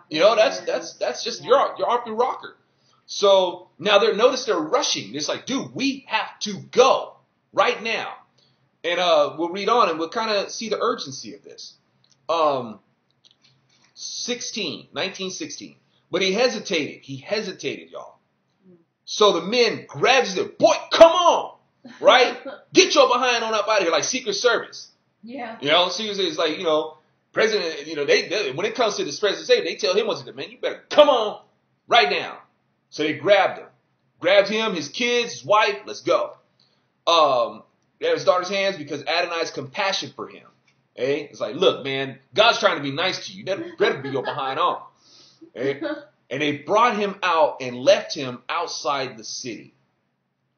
B: Yeah,
A: That's just you're off your rocker. So now notice they're rushing. It's like, dude, we have to go right now. And we'll read on and we'll kind of see the urgency of this. 1916. But he hesitated, y'all. So the men grabs them. Boy, come on, right? Get your behind on up out of here, like Secret Service.
B: Yeah.
A: Secret Service is like, President, they when it comes to this president, they tell him what to do. Man, you better come on right now. So they grabbed him, his kids, his wife. Let's go. They have his daughter's hands because Adonai's compassion for him. Okay? It's like, look, man, God's trying to be nice to you. You better be your behind on. Okay? And they brought him out and left him outside the city.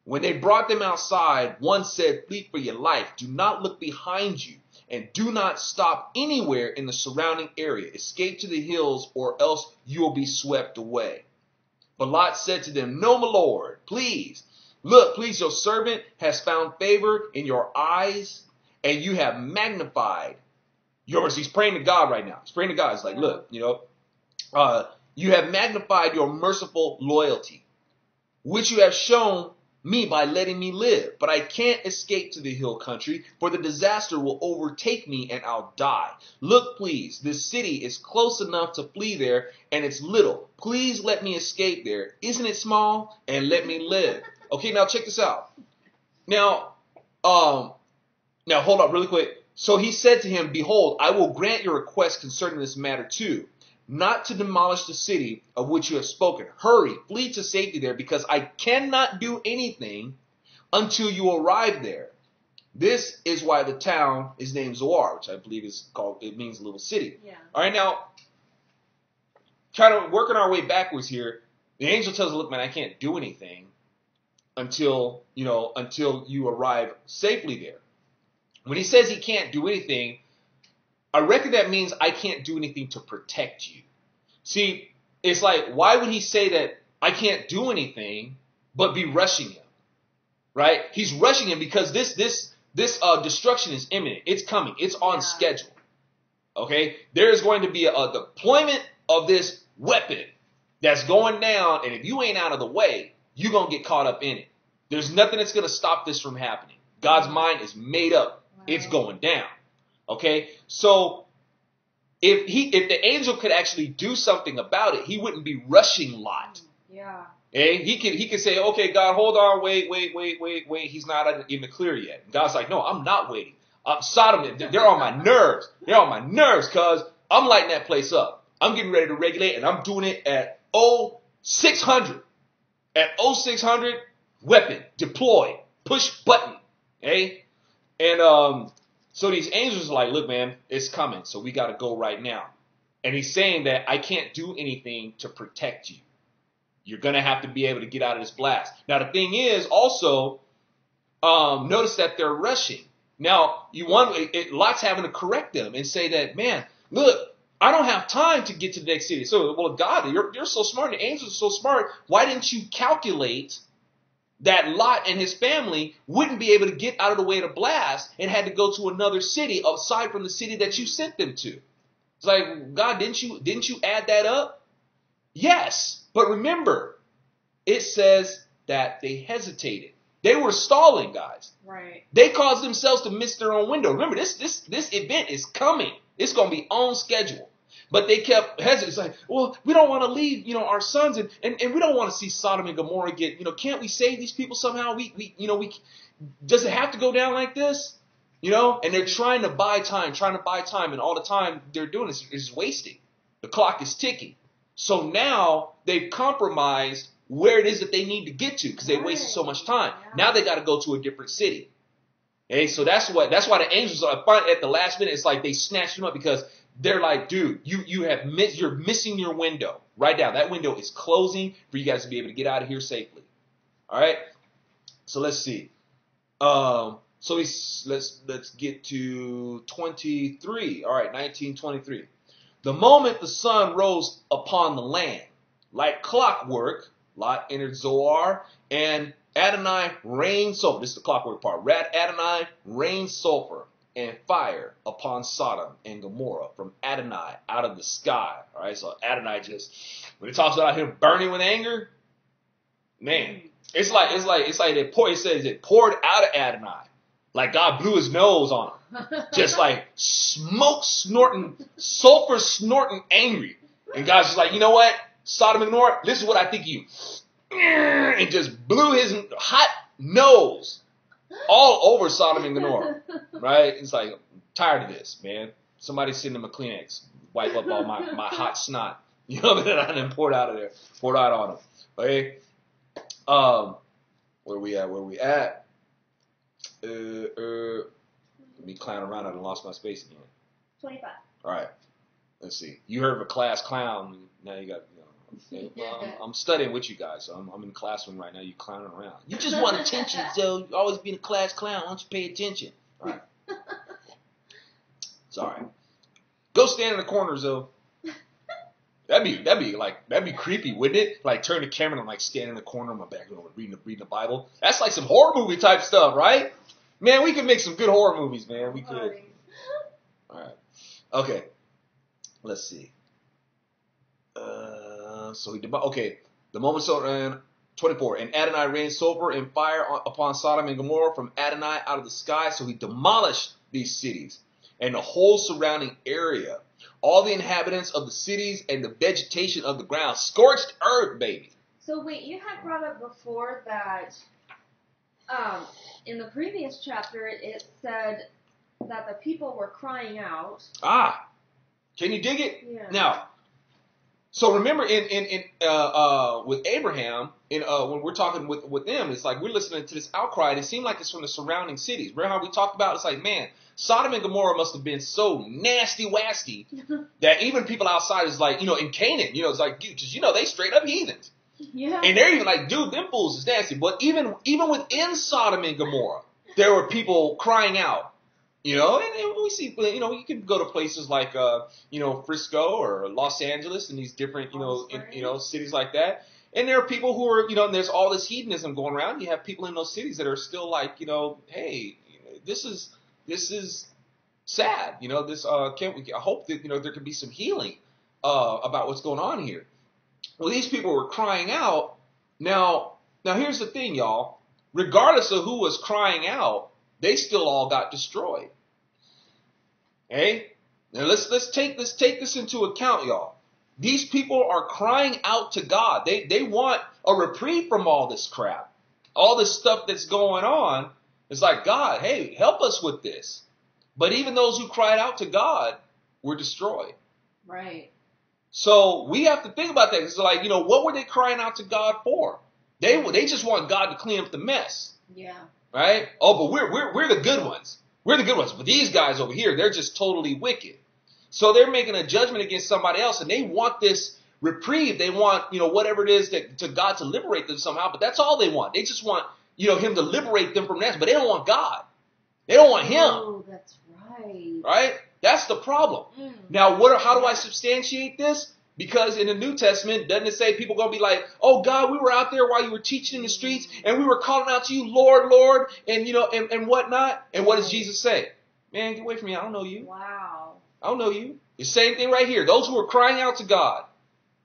A: When they brought them outside, one said, flee for your life. Do not look behind you. And do not stop anywhere in the surrounding area. Escape to the hills, or else you will be swept away. But Lot said to them, no, my Lord, please. Look, please, your servant has found favor in your eyes, and you have magnified yours. He's praying to God right now. He's praying to God. It's like, look, you have magnified your merciful loyalty, which you have shown me by letting me live. But I can't escape to the hill country, for the disaster will overtake me and I'll die. Look, please, this city is close enough to flee there, and it's little. Please let me escape there. Isn't it small? And let me live. Okay, now check this out. Now hold up really quick. So he said to him, behold, I will grant your request concerning this matter too, not to demolish the city of which you have spoken. Hurry, flee to safety there, because I cannot do anything until you arrive there. This is why the town is named Zoar, which I believe it means little city.
B: Yeah.
A: All right, now, kind of working our way backwards here, the angel tells him, look, man, I can't do anything until you arrive safely there. When he says he can't do anything, I reckon that means I can't do anything to protect you. See, it's like, why would he say that I can't do anything but be rushing him? Right? He's rushing him because this destruction is imminent. It's coming. It's on schedule. Okay? There is going to be a deployment of this weapon that's going down, and if you ain't out of the way, you're going to get caught up in it. There's nothing that's going to stop this from happening. God's mind is made up. It's going down. Okay? So if the angel could actually do something about it, he wouldn't be rushing Lot.
B: Yeah.
A: Okay? He could say, okay, God, hold on, wait. He's not in the clear yet. And God's like, no, I'm not waiting. Sodom, they're on my nerves. They're on my nerves because I'm lighting that place up. I'm getting ready to regulate, and I'm doing it at 0600. At 0600, weapon, deploy, push button. Okay? And so these angels are like, look, man, it's coming. So we got to go right now. And he's saying that I can't do anything to protect you. You're going to have to be able to get out of this blast. Now, the thing is also, notice that they're rushing. Now, Lot's having to correct them and say that, man, look, I don't have time to get to the next city. So, well, God, you're so smart. The angels are so smart. Why didn't you calculate that Lot and his family wouldn't be able to get out of the way of the blast and had to go to another city aside from the city that you sent them to? It's like, God, didn't you add that up? Yes. But remember, it says that they hesitated. They were stalling, guys.
B: Right.
A: They caused themselves to miss their own window. Remember, this event is coming. It's going to be on schedule. But they kept hesitating. It's like, well, we don't want to leave, our sons, and we don't want to see Sodom and Gomorrah get, can't we save these people somehow? Does it have to go down like this? And they're trying to buy time, and all the time they're doing is wasting. The clock is ticking. So now they've compromised where it is that they need to get to because they wasted so much time. Yeah. Now they got to go to a different city. Okay, so that's why the angels are at the last minute. It's like they snatched them up because they're like, dude, you're missing your window right now. That window is closing for you guys to be able to get out of here safely. All right. So let's see. So let's get to 23. All right, 1923. The moment the sun rose upon the land, like clockwork, Lot entered Zoar, and Adonai rained sulfur. This is the clockwork part. Adonai rained sulfur and fire upon Sodom and Gomorrah from Adonai out of the sky. All right, so Adonai just, when it talks about him burning with anger, man, it's like it poured out of Adonai. Like God blew his nose on him. Just like smoke snorting, sulfur snorting angry. And God's just like, you know what? Sodom and Gomorrah, this is what I think you. And just blew his hot nose all over Sodom and Gomorrah. Right? It's like, I'm tired of this, man. Somebody send him a Kleenex. Wipe up all my hot snot. You know, that I done poured out of there. Poured out on him. Okay? Where we at? Let me clown around. I lost my space again.
B: 25.
A: All right. Let's see. You heard of a class clown. Now you got. I'm studying with you guys, so I'm in the classroom right now. You clowning around. You just want attention, so you always being a class clown. Why don't you pay attention? All right. It's all right. Go stand in the corner, Zoe. That'd be creepy, wouldn't it? Like turn the camera and like stand in the corner of my back, reading the Bible. That's like some horror movie type stuff, right? Man, we could make some good horror movies, man. We could. All right. Okay. Let's see. The moment so 24. And Adonai rained sulfur and fire upon Sodom and Gomorrah from Adonai out of the sky. So he demolished these cities and the whole surrounding area. All the inhabitants of the cities and the vegetation of the ground. Scorched earth, baby.
B: So wait, you had brought up before that in the previous chapter it said that the people were crying out.
A: Ah, can you dig it?
B: Yeah.
A: Now, so remember in with Abraham, when we're talking with them, it's like we're listening to this outcry, and it seemed like it's from the surrounding cities. Remember how we talked about? It's like, man, Sodom and Gomorrah must have been so nasty wasty that even people outside is like, in Canaan, it's like, dude, because they straight up heathens.
B: Yeah.
A: And they're even like, dude, them fools is nasty. But even within Sodom and Gomorrah, there were people crying out. And we see, you can go to places like, Frisco or Los Angeles and these different, cities like that. And there are people who are, and there's all this hedonism going around. You have people in those cities that are still like, hey, this is sad. I hope that, there can be some healing, about what's going on here. Well, these people were crying out. Now here's the thing, y'all. Regardless of who was crying out, they still all got destroyed. Okay? Now let's take this into account, y'all. These people are crying out to God. They want a reprieve from all this crap. All this stuff that's going on. It's like, God, hey, help us with this. But even those who cried out to God were destroyed.
B: Right.
A: So we have to think about that. It's like, what were they crying out to God for? They just want God to clean up the mess.
B: Yeah.
A: Right? Oh, but we're the good ones. We're the good ones. But these guys over here, they're just totally wicked. So they're making a judgment against somebody else, and they want this reprieve. They want, whatever it is to God to liberate them somehow. But that's all they want. They just want, him to liberate them from that. But they don't want God. They don't want him.
B: Oh, that's right.
A: Right? That's the problem. Now, how do I substantiate this? Because in the New Testament, doesn't it say people going to be like, oh, God, we were out there while you were teaching in the streets, and we were calling out to you, Lord, Lord, and, and whatnot. And what does Jesus say? Man, get away from me. I don't know you.
B: Wow.
A: I don't know you. The same thing right here. Those who are crying out to God,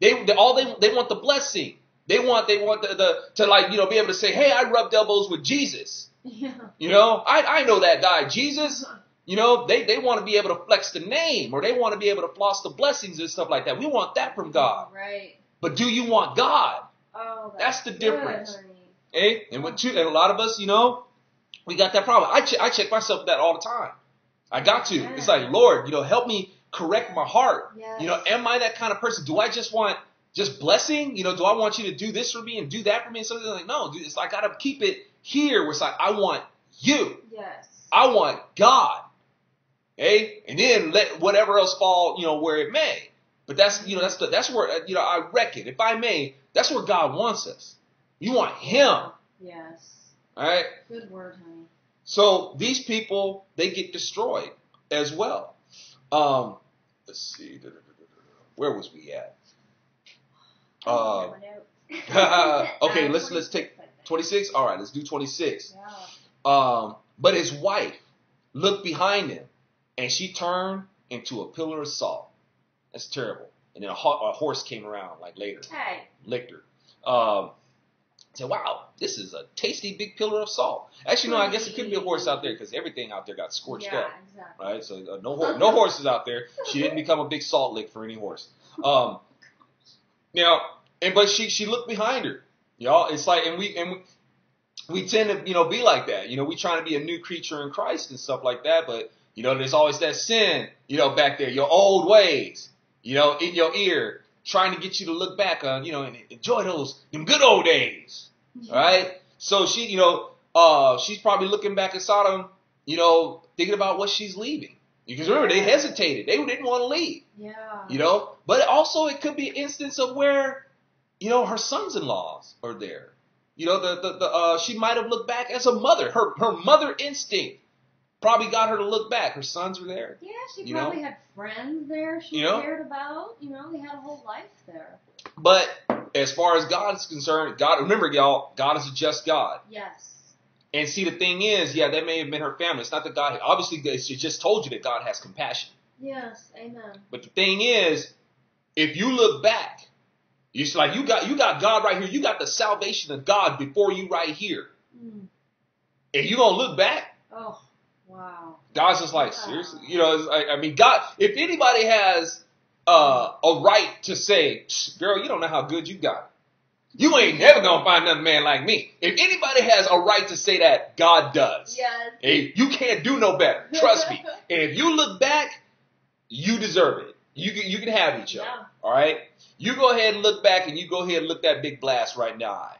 A: they want the blessing. They want to like, be able to say, hey, I rubbed elbows with Jesus.
B: Yeah.
A: I know that guy, Jesus. They want to be able to flex the name, or they want to be able to floss the blessings and stuff like that. We want that from God.
B: Right.
A: But do you want God?
B: Oh,
A: that's the difference.
B: Honey.
A: And and a lot of us, we got that problem. I check myself with that all the time. I got to.
B: Yeah.
A: It's like, Lord, help me correct my heart.
B: Yes.
A: Am I that kind of person? Do I just want just blessing? Do I want you to do this for me and do that for me? And something like, no, dude, it's like I got to keep it here where it's like, I want you.
B: Yes.
A: I want God. Okay? And then let whatever else fall, where it may. But that's where, I reckon, if I may, that's where God wants us. You want him.
B: Yes.
A: All right?
B: Good word, honey.
A: So these people, they get destroyed as well. Let's see. Where was we at? Okay, let's take 26. All right, let's do 26.
B: Yeah.
A: But his wife looked behind him, and she turned into a pillar of salt. That's terrible. And then a horse came around like later, licked her. Said, "Wow, this is a tasty big pillar of salt." Actually, no, I guess it could be a horse out there because everything out there got scorched up,
B: exactly.
A: right? So no horses out there. She didn't become a big salt lick for any horse. But she looked behind her, y'all. It's like, and we tend to be like that. We trying to be a new creature in Christ and stuff like that, but there's always that sin, back there, your old ways, in your ear, trying to get you to look back on, and enjoy them good old days. All right. So she's probably looking back at Sodom, thinking about what she's leaving. Because remember, they hesitated. They didn't want to leave.
B: Yeah.
A: But also it could be an instance of where, her sons-in-laws are there. She might have looked back as a mother. Her mother instinct probably got her to look back. Her sons were there.
B: Yeah, she probably had friends there she cared about. They had a whole life there.
A: But as far as God is concerned, remember, y'all, God is a just God.
B: Yes.
A: And see, the thing is, that may have been her family. It's not that God, obviously, it just told you that God has compassion.
B: Yes, amen.
A: But the thing is, if you look back, it's like you got God right here. You got the salvation of God before you right here.
B: Mm.
A: And you gonna look back?
B: Oh, wow.
A: God's just like, seriously? God, if anybody has a right to say, girl, you don't know how good you got it. You ain't never gonna find another man like me. If anybody has a right to say that, God does.
B: Yes.
A: Hey, you can't do no better. Trust me. And if you look back, you deserve it. You can have each other.
B: Yeah.
A: All right? You go ahead and look back, and you go ahead and look that big blast right in the eye.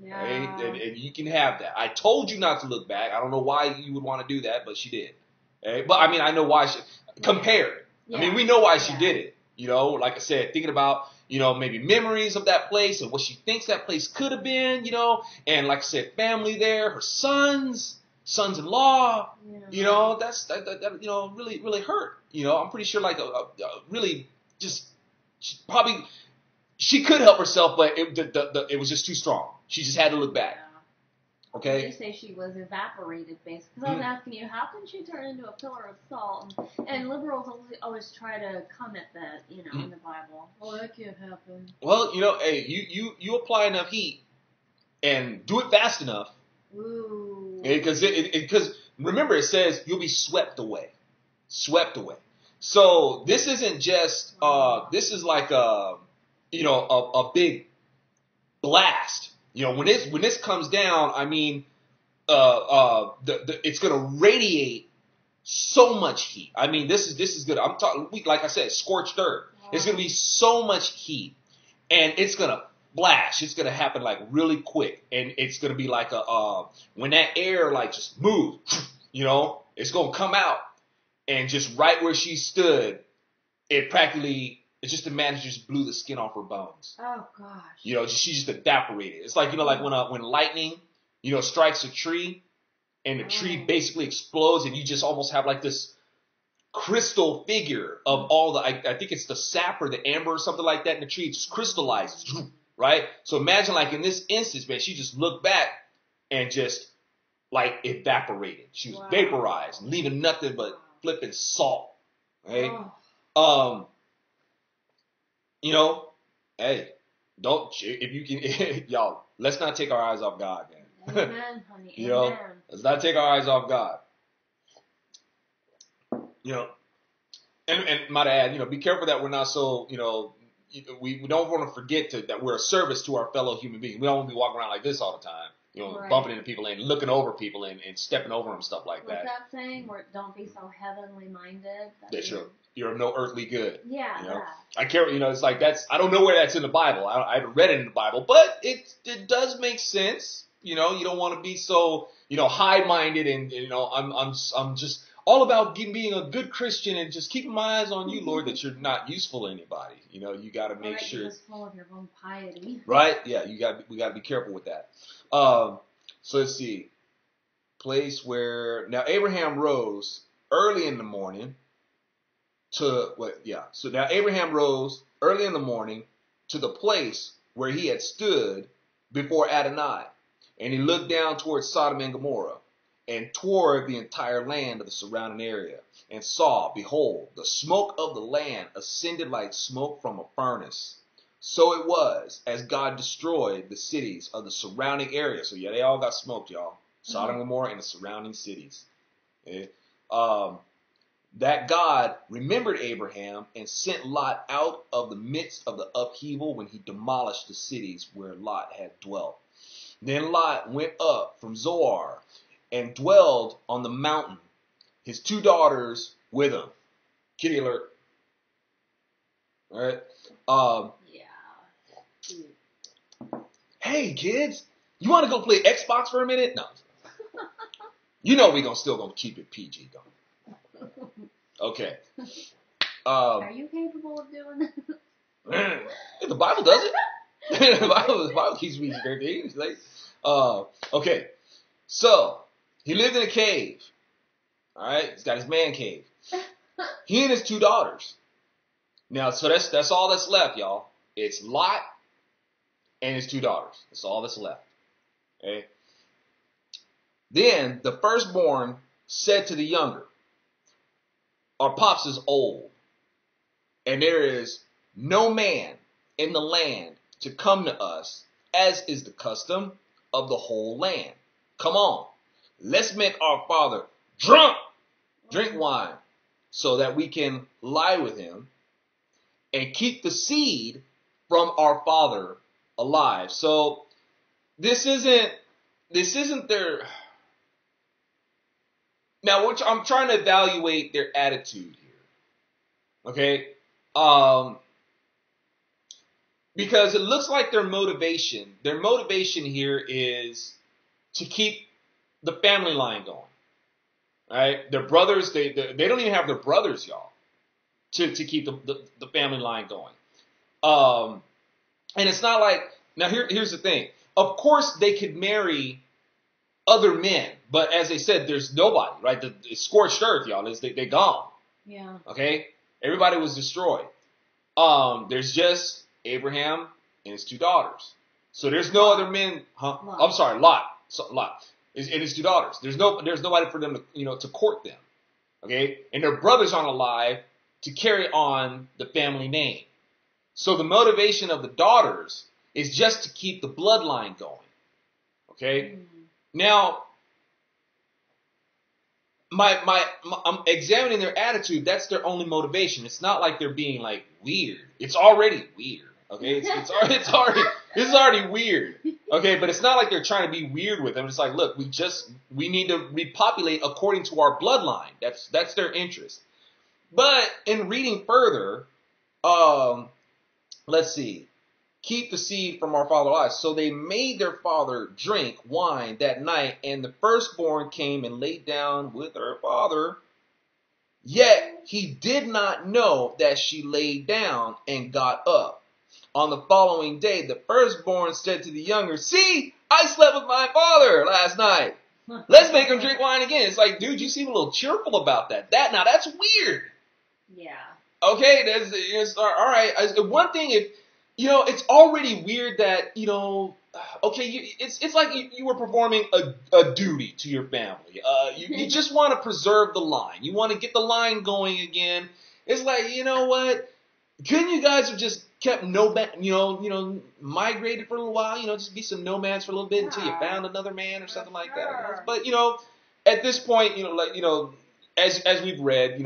B: Yeah.
A: Right? And you can have that. I told you not to look back. I don't know why you would want to do that, but she did. Okay? But I know why she compared.
B: Yeah.
A: We know why she did it. Like I said, thinking about, maybe memories of that place and what she thinks that place could have been, and like I said, family there, her sons-in-law, that really, really hurt. I'm pretty sure really just she could help herself, but it was just too strong. She just had to look back.
B: Yeah.
A: Okay.
B: They say she was evaporated, basically. Because I was asking you, how can she turn into a pillar of salt? And liberals always try to come at that, in the Bible. Well, that can't happen.
A: Well, hey, you apply enough heat and do it fast enough.
B: Ooh.
A: Because remember, it says you'll be swept away. Swept away. So this isn't just, this is like a big blast. When this comes down, it's going to radiate so much heat. This is good. I'm talking, like I said, scorched earth. Wow. It's going to be so much heat, and it's going to blast. It's going to happen like really quick, and it's going to be like when that air just moves, it's going to come out, and just right where she stood, it's just the man just blew the skin off her bones.
B: Oh gosh.
A: She just evaporated. It's like like when lightning, strikes a tree, and the tree basically explodes, and you just almost have like this crystal figure of all the. I think it's the sap or the amber or something like that in the tree. It just crystallizes, right? So imagine in this instance, man, she just looked back and just evaporated. She was vaporized, leaving nothing but flipping salt. Right? Oh. Hey, if you can, y'all, let's not take our eyes off God, man.
B: Amen, honey. Amen.
A: Let's not take our eyes off God. And might add, be careful that we're not so, we don't want to forget that we're a service to our fellow human beings. We don't want to be walking around like this all the time, bumping into people and looking over people and stepping over them, stuff like that.
B: What's that saying? Don't be so heavenly minded.
A: That's you're of no earthly good.
B: Yeah.
A: I care. It's like I don't know where that's in the Bible. I haven't read it in the Bible, but it does make sense. You don't want to be so high minded and I'm just all about being a good Christian and just keeping my eyes on you, Lord, that you're not useful to anybody. You got to make sure.
B: You're just full of your own piety.
A: Right? Yeah. We got to be careful with that. So let's see. place where now Abraham rose early in the morning to what? Yeah. So now Abraham rose early in the morning to the place where he had stood before Adonai, and he looked down towards Sodom and Gomorrah, and toward the entire land of the surrounding area, and saw, behold, the smoke of the land ascended like smoke from a furnace. So it was, as God destroyed the cities of the surrounding area. So yeah, they all got smoked, y'all. Sodom and Gomorrah and the surrounding cities. Okay? That God remembered Abraham and sent Lot out of the midst of the upheaval when he demolished the cities where Lot had dwelt. Then Lot went up from Zoar and dwelled on the mountain, his 2 daughters with him. Kitty alert. All right. Hey, kids, you want to go play Xbox for a minute? No. You know we're still going to keep it PG, though. Okay.
B: Are you capable of doing that?
A: The Bible does it. the Bible keeps me very like, okay. So he lived in a cave. All right. He's got his man cave. He and his 2 daughters. Now, so that's all that's left, y'all. It's Lot and his 2 daughters. That's all that's left. Okay. Then the firstborn said to the younger, our pops is old, and there is no man in the land to come to us, as is the custom of the whole land. Come on, let's make our father drink wine, so that we can lie with him and keep the seed from our father alive. So this isn't their. Now, I'm trying to evaluate their attitude here, okay? Because it looks like their motivation here is to keep the family line going, right? Their brothers, they don't even have their brothers, y'all, to keep the family line going. And it's not like, now here's the thing. Of course, they could marry other men, but as they said, there's nobody, right? It's scorched earth, y'all. They gone.
B: Yeah.
A: Okay? Everybody was destroyed. There's just Abraham and his 2 daughters. So there's no other men. Huh?
B: Lot.
A: I'm sorry, Lot. Lot. And his 2 daughters. There's nobody for them to court them. Okay? And their brothers aren't alive to carry on the family name. So the motivation of the daughters is just to keep the bloodline going. Okay? Now, I'm examining their attitude. That's their only motivation. It's not like they're being like weird. It's already weird. Okay, it's already weird. Okay, but it's not like they're trying to be weird with them. It's like, look, we need to repopulate according to our bloodline. That's their interest. But in reading further, let's see. Keep the seed from our father's lives. So they made their father drink wine that night, and the firstborn came and laid down with her father. Yet he did not know that she laid down and got up. On the following day, the firstborn said to the younger, see, I slept with my father last night. Let's make him drink wine again. It's like, dude, you seem a little cheerful about that. Now that's weird.
B: Yeah.
A: Okay, it's all right. One thing, if it's already weird that, okay, it's like you were performing a duty to your family. You just want to preserve the line. You want to get the line going again. It's like, you know what? Couldn't you guys have just kept migrated for a little while? Just be some nomads for a little bit until you found another man or something like that. But, at this point, as we've read,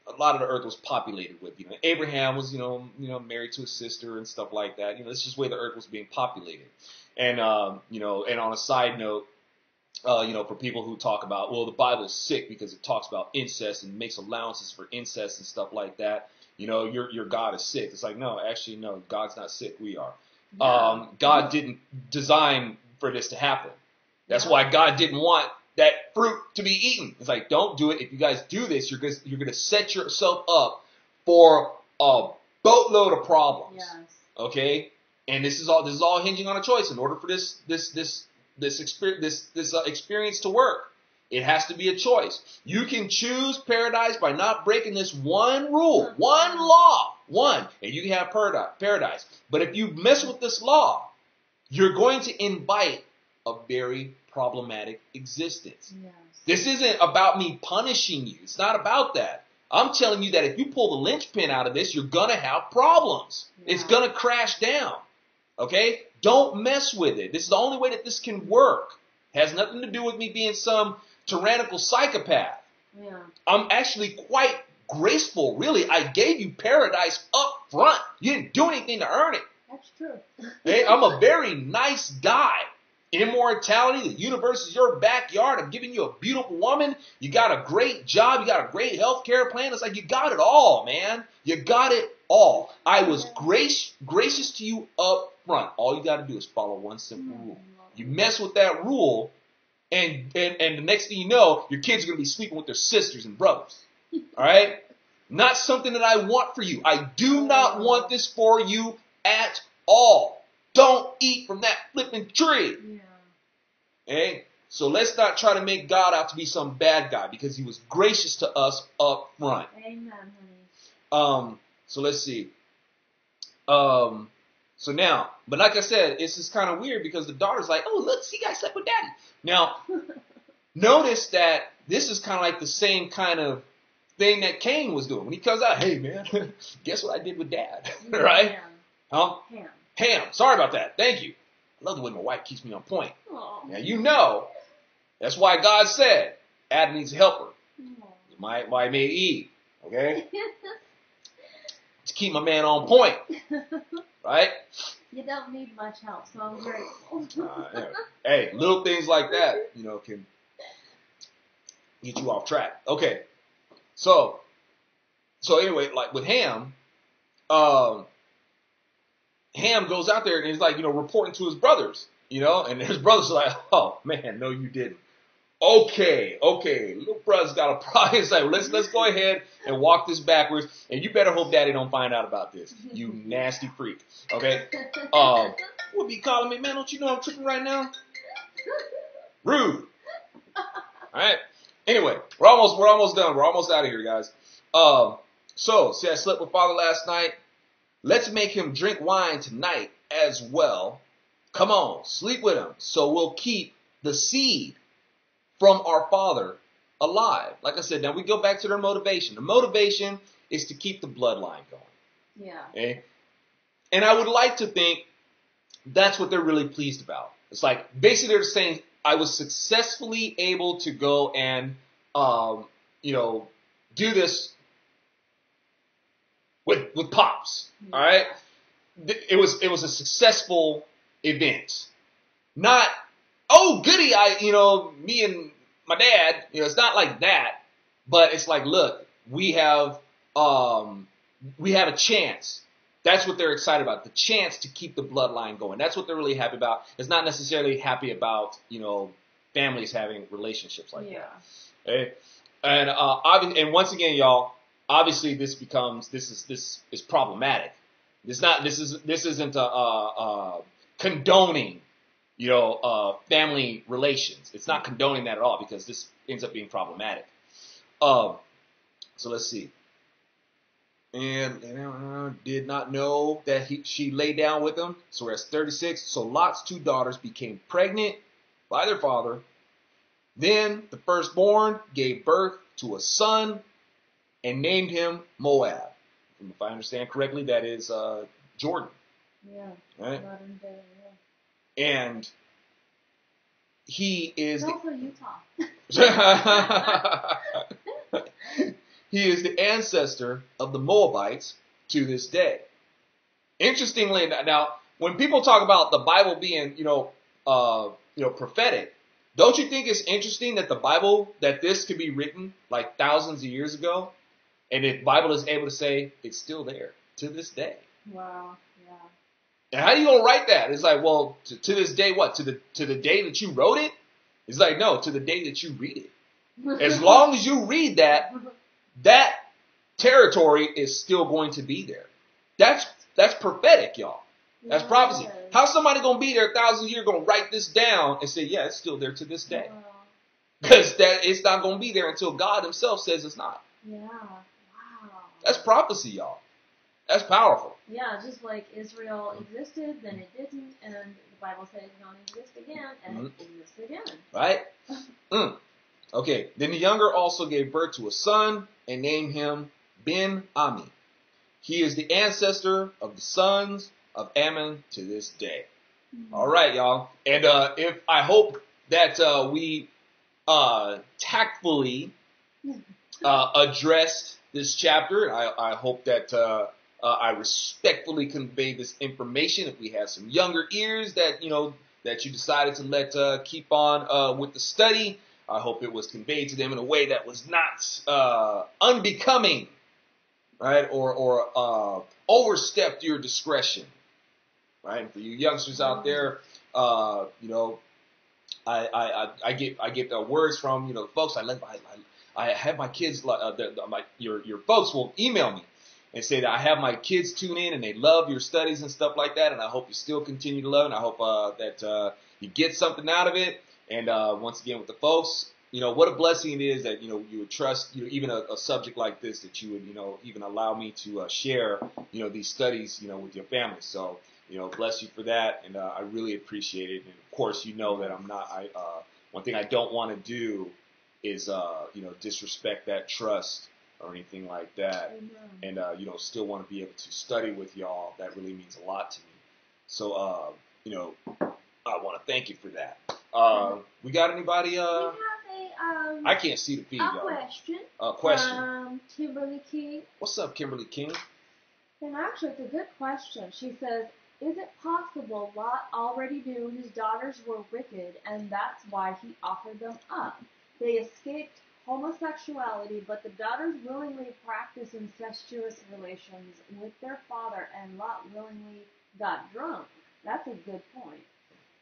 A: a lot of the earth was populated with, Abraham was, married to his sister and stuff like that. It's just the way the earth was being populated. And, and on a side note, for people who talk about, well, the Bible's sick because it talks about incest and makes allowances for incest and stuff like that. Your God is sick. It's like, no, actually, no, God's not sick. We are. No. God didn't design for this to happen. That's why God didn't want that fruit to be eaten. It's like, don't do it. If you guys do this, you're going to set yourself up for a boatload of problems. Yes. Okay? And this is all hinging on a choice. In order for this experience to work, It has to be a choice. You can choose paradise by not breaking this one rule, one law, and you can have paradise. But if you mess with this law, you're going to invite a very problematic existence. Yes. This isn't about me punishing you. It's not about that. I'm telling you that if you pull the linchpin out of this, you're going to have problems. Yeah. It's going to crash down. Okay? Don't mess with it. This is the only way that this can work. It has nothing to do with me being some tyrannical psychopath. Yeah. I'm actually quite graceful, really. I gave you paradise up front. You didn't do anything to earn it.
B: That's true.
A: Hey, I'm a very nice guy. Immortality, the universe is your backyard. I'm giving you a beautiful woman. You got a great job. You got a great health care plan. It's like you got it all, man. You got it all. I was gracious to you up front. All you got to do is follow one simple rule. You mess with that rule, and the next thing you know, your kids are going to be sleeping with their sisters and brothers. All right? Not something that I want for you. I do not want this for you at all. Don't eat from that flipping tree. Yeah. Okay? So let's not try to make God out to be some bad guy because he was gracious to us up front.
B: Amen, honey.
A: So let's see. So now, but like I said, it's just kind of weird because the daughter's like, oh, look, see, I slept with daddy. Now, notice that this is kind of like the same kind of thing that Cain was doing. When he comes out, hey, man, guess what I did with dad? Right? Huh? Ham. Sorry about that. Thank you. I love the way my wife keeps me on point. Aww. Now, you know, that's why God said Adam needs a helper. Why he made Eve. Okay? To keep my man on point. Right?
B: You don't need much help, so I'm grateful.
A: Anyway. Hey, little things like that, can get you off track. Okay. So anyway, like with Ham, Ham goes out there and he's like, reporting to his brothers, and his brothers are like, oh man, no, you didn't. Okay, little brother's got a problem. He's like, let's go ahead and walk this backwards, and you better hope daddy don't find out about this, you nasty freak. Okay, what be calling me, man? Don't you know I'm tripping right now? Rude. All right. Anyway, we're almost done. We're almost out of here, guys. See, I slept with father last night. Let's make him drink wine tonight as well. Come on, sleep with him, so we'll keep the seed from our father alive. Like I said, now we go back to their motivation. The motivation is to keep the bloodline going.
B: Yeah.
A: Okay? And I would like to think that's what they're really pleased about. It's like, basically they're saying, I was successfully able to go and, do this with Pops. All right? It was a successful event. Not, oh, goody, me and my dad, it's not like that, but it's like, look, we have a chance. That's what they're excited about, the chance to keep the bloodline going. That's what they're really happy about. It's not necessarily happy about, families having relationships like that. Okay? And once again, y'all, obviously this is problematic. This isn't condoning, family relations. It's not condoning that at all because this ends up being problematic. So let's see. And did not know that she lay down with him. So we're at 36. So Lot's two daughters became pregnant by their father. Then the firstborn gave birth to a son and named him Moab. If I understand correctly, that is Jordan.
B: Yeah.
A: Right?
B: Modern day, yeah.
A: And he is
B: also Utah.
A: He is the ancestor of the Moabites to this day. Interestingly, now when people talk about the Bible being, prophetic, don't you think it's interesting that that this could be written like thousands of years ago, and the Bible is able to say it's still there to this day?
B: Wow. Yeah.
A: And how are you gonna write that? It's like, well, to this day, what? To the day that you wrote it? It's like, no, to the day that you read it. As long as you read that territory is still going to be there. That's prophetic, y'all. That's prophecy. How's somebody gonna be there 1,000 years gonna write this down and say, yeah, it's still there to this day? Because that it's not going to be there until God himself says it's not.
B: Yeah. Wow.
A: That's prophecy, y'all. That's powerful.
B: Yeah, just like Israel existed, then it didn't, and the Bible says it's going to exist again, and it exists again.
A: Right? Okay. Then the younger also gave birth to a son and named him Ben-Ami. He is the ancestor of the sons of Ammon to this day. All right, y'all. And if I hope that we tactfully addressed this chapter. I hope that I respectfully convey this information. If we have some younger ears that you decided to let keep on with the study, I hope it was conveyed to them in a way that was not unbecoming, right, or overstepped your discretion, right. And for you youngsters out there, I get the words from the folks I have my kids. Your folks will email me and say that I have my kids tune in and they love your studies and stuff like that. And I hope you still continue to love it. And I hope that you get something out of it. And once again, with the folks, what a blessing it is that you would trust even a subject like this, that you would even allow me to share these studies with your family. So bless you for that, and I really appreciate it. And of course, that I'm not. One thing I don't want to do is disrespect that trust or anything like that. Amen. And still want to be able to study with y'all. That really means a lot to me. So I want to thank you for that. We got anybody?
B: We have
A: I can't see the feed, y'all.
B: A question. From Kimberly King.
A: What's up, Kimberly King?
B: And actually, it's a good question. She says, is it possible Lot already knew his daughters were wicked, and that's why he offered them up? They escaped homosexuality, but the daughters willingly practiced incestuous relations with their father, and Lot willingly got drunk. That's a good point.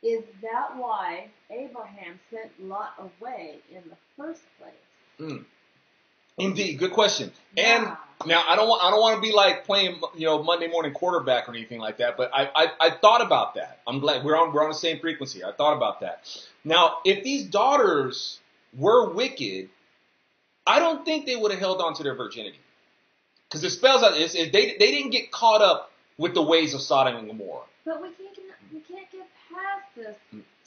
B: Is that why Abraham sent Lot away in the first place?
A: Indeed, good question.
B: Yeah.
A: And now I don't want to be like playing Monday morning quarterback or anything like that, but I thought about that. I'm glad we're on the same frequency. I thought about that. Now, if these daughters were wicked, I don't think they would have held on to their virginity, because it spells out they didn't get caught up with the ways of Sodom and Gomorrah.
B: But we can't get past this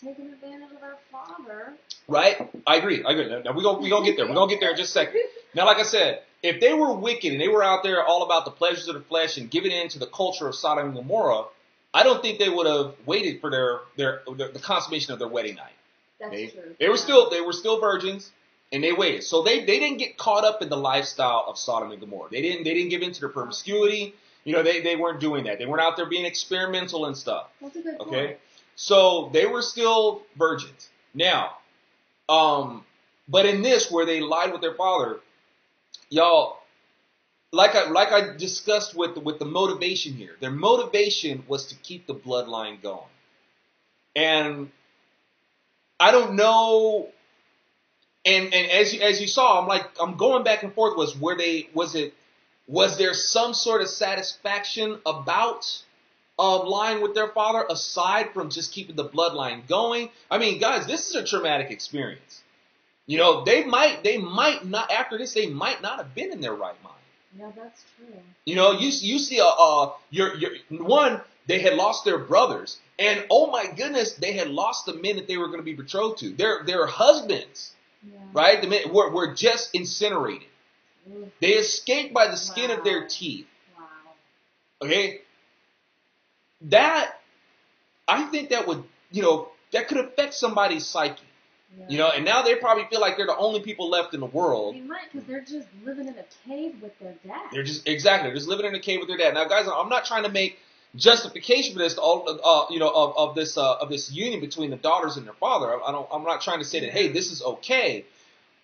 B: taking advantage of their father.
A: Right? I agree. Now we gonna get there. We're gonna get there in just a second. Now, like I said, if they were wicked and they were out there all about the pleasures of the flesh and giving in to the culture of Sodom and Gomorrah, I don't think they would have waited for the consummation of their wedding night.
B: That's true.
A: They were still virgins, and they waited. So they didn't get caught up in the lifestyle of Sodom and Gomorrah. They didn't give in to their promiscuity. They weren't doing that. They weren't out there being experimental and stuff.
B: That's a good point.
A: Okay? So they were still virgins. Now, but in this, where they lied with their father, y'all, like I discussed with the motivation here, their motivation was to keep the bloodline going. And I don't know. And as you saw, I'm going back and forth. Was there some sort of satisfaction about lying with their father aside from just keeping the bloodline going? I mean, guys, this is a traumatic experience. They might not, after this, they might not have been in their right mind.
B: Yeah, that's true.
A: You see, one, they had lost their brothers, and oh my goodness, they had lost the men that they were going to be betrothed to. Their husbands, right? The men were just incinerated. They escaped by the skin of their teeth.
B: Wow.
A: Okay? I think that would, that could affect somebody's psyche. Yeah. And now they probably feel like they're the only people left in the world.
B: They might, because they're just living in a cave with their dad.
A: They're just living in a cave with their dad. Now, guys, I'm not trying to make justification for this, of this union between the daughters and their father. I'm not trying to say that, hey, this is okay.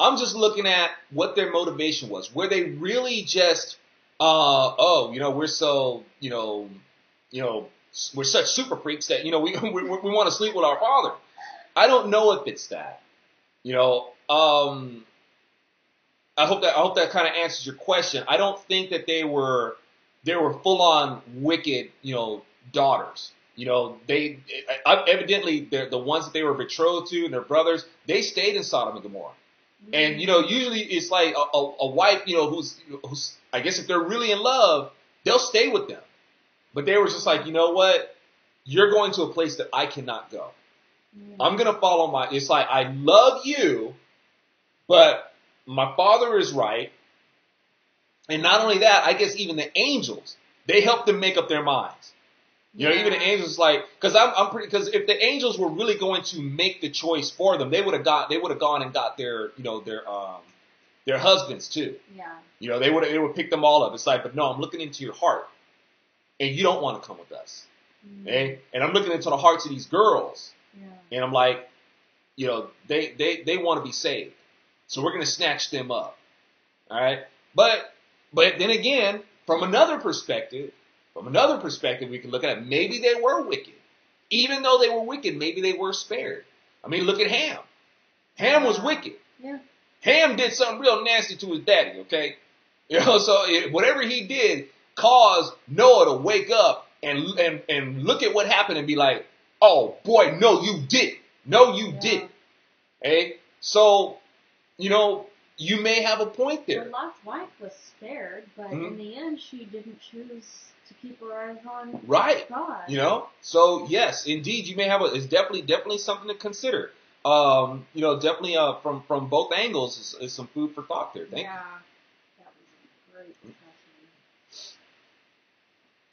A: I'm just looking at what their motivation was. Were they really just, we're so, we're such super freaks that, we want to sleep with our father. I don't know if it's that. I hope that kind of answers your question. I don't think that they were full on wicked, daughters. Evidently the ones that they were betrothed to and their brothers, they stayed in Sodom and Gomorrah. And, usually it's like a wife, who's, I guess if they're really in love, they'll stay with them. But they were just like, you know what? You're going to a place that I cannot go. I'm going to follow it's like, I love you, but my father is right. And not only that, I guess even the angels, they help them make up their minds. Even the angels, like, because because if the angels were really going to make the choice for them, they would have gone and got their husbands too.
B: Yeah.
A: They would pick them all up. It's like, but no, I'm looking into your heart, and you don't want to come with us, okay? And I'm looking into the hearts of these girls, and I'm like, they want to be saved, so we're gonna snatch them up, all right? But then again, from another perspective, we can look at it. Maybe they were wicked. Even though they were wicked, maybe they were spared. I mean, look at Ham. Ham was wicked.
B: Yeah.
A: Ham did something real nasty to his daddy, okay? So whatever he did caused Noah to wake up and look at what happened and be like, oh, boy, no, you didn't. No, you didn't. Okay? So, you may have a point there.
B: Lot's wife was spared, but in the end, she didn't choose to keep her eyes on God.
A: So yes, indeed, you may have it's definitely something to consider. Definitely from both angles is some food for thought there. Thank you.
B: That was a great discussion.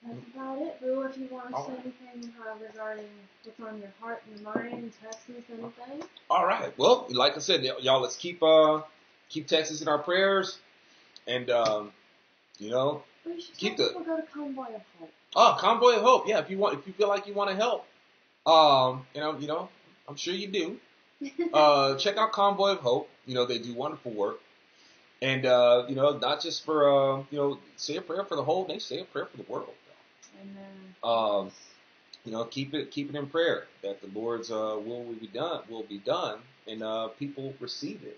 B: That's about it, Boo. If you want to say anything regarding what's on your heart and your mind, Texas, anything.
A: All right. Well, like I said, y'all, let's keep Texas in our prayers, and keep
B: people go to Convoy of Hope.
A: Oh, Convoy of Hope. Yeah, if you feel like you want to help, I'm sure you do. Check out Convoy of Hope. They do wonderful work, and not just for say a prayer for the whole nation, say a prayer for the world.
B: Amen.
A: Keep it in prayer that the Lord's will be done, and people receive it.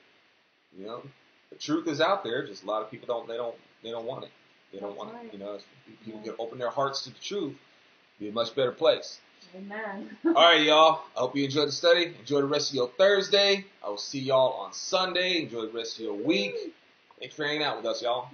A: The truth is out there. Just a lot of people don't want it. They don't want it. If people can open their hearts to the truth, it'll be a much better place.
B: Amen.
A: All right, y'all. I hope you enjoyed the study. Enjoy the rest of your Thursday. I will see y'all on Sunday. Enjoy the rest of your week. Thanks for hanging out with us, y'all.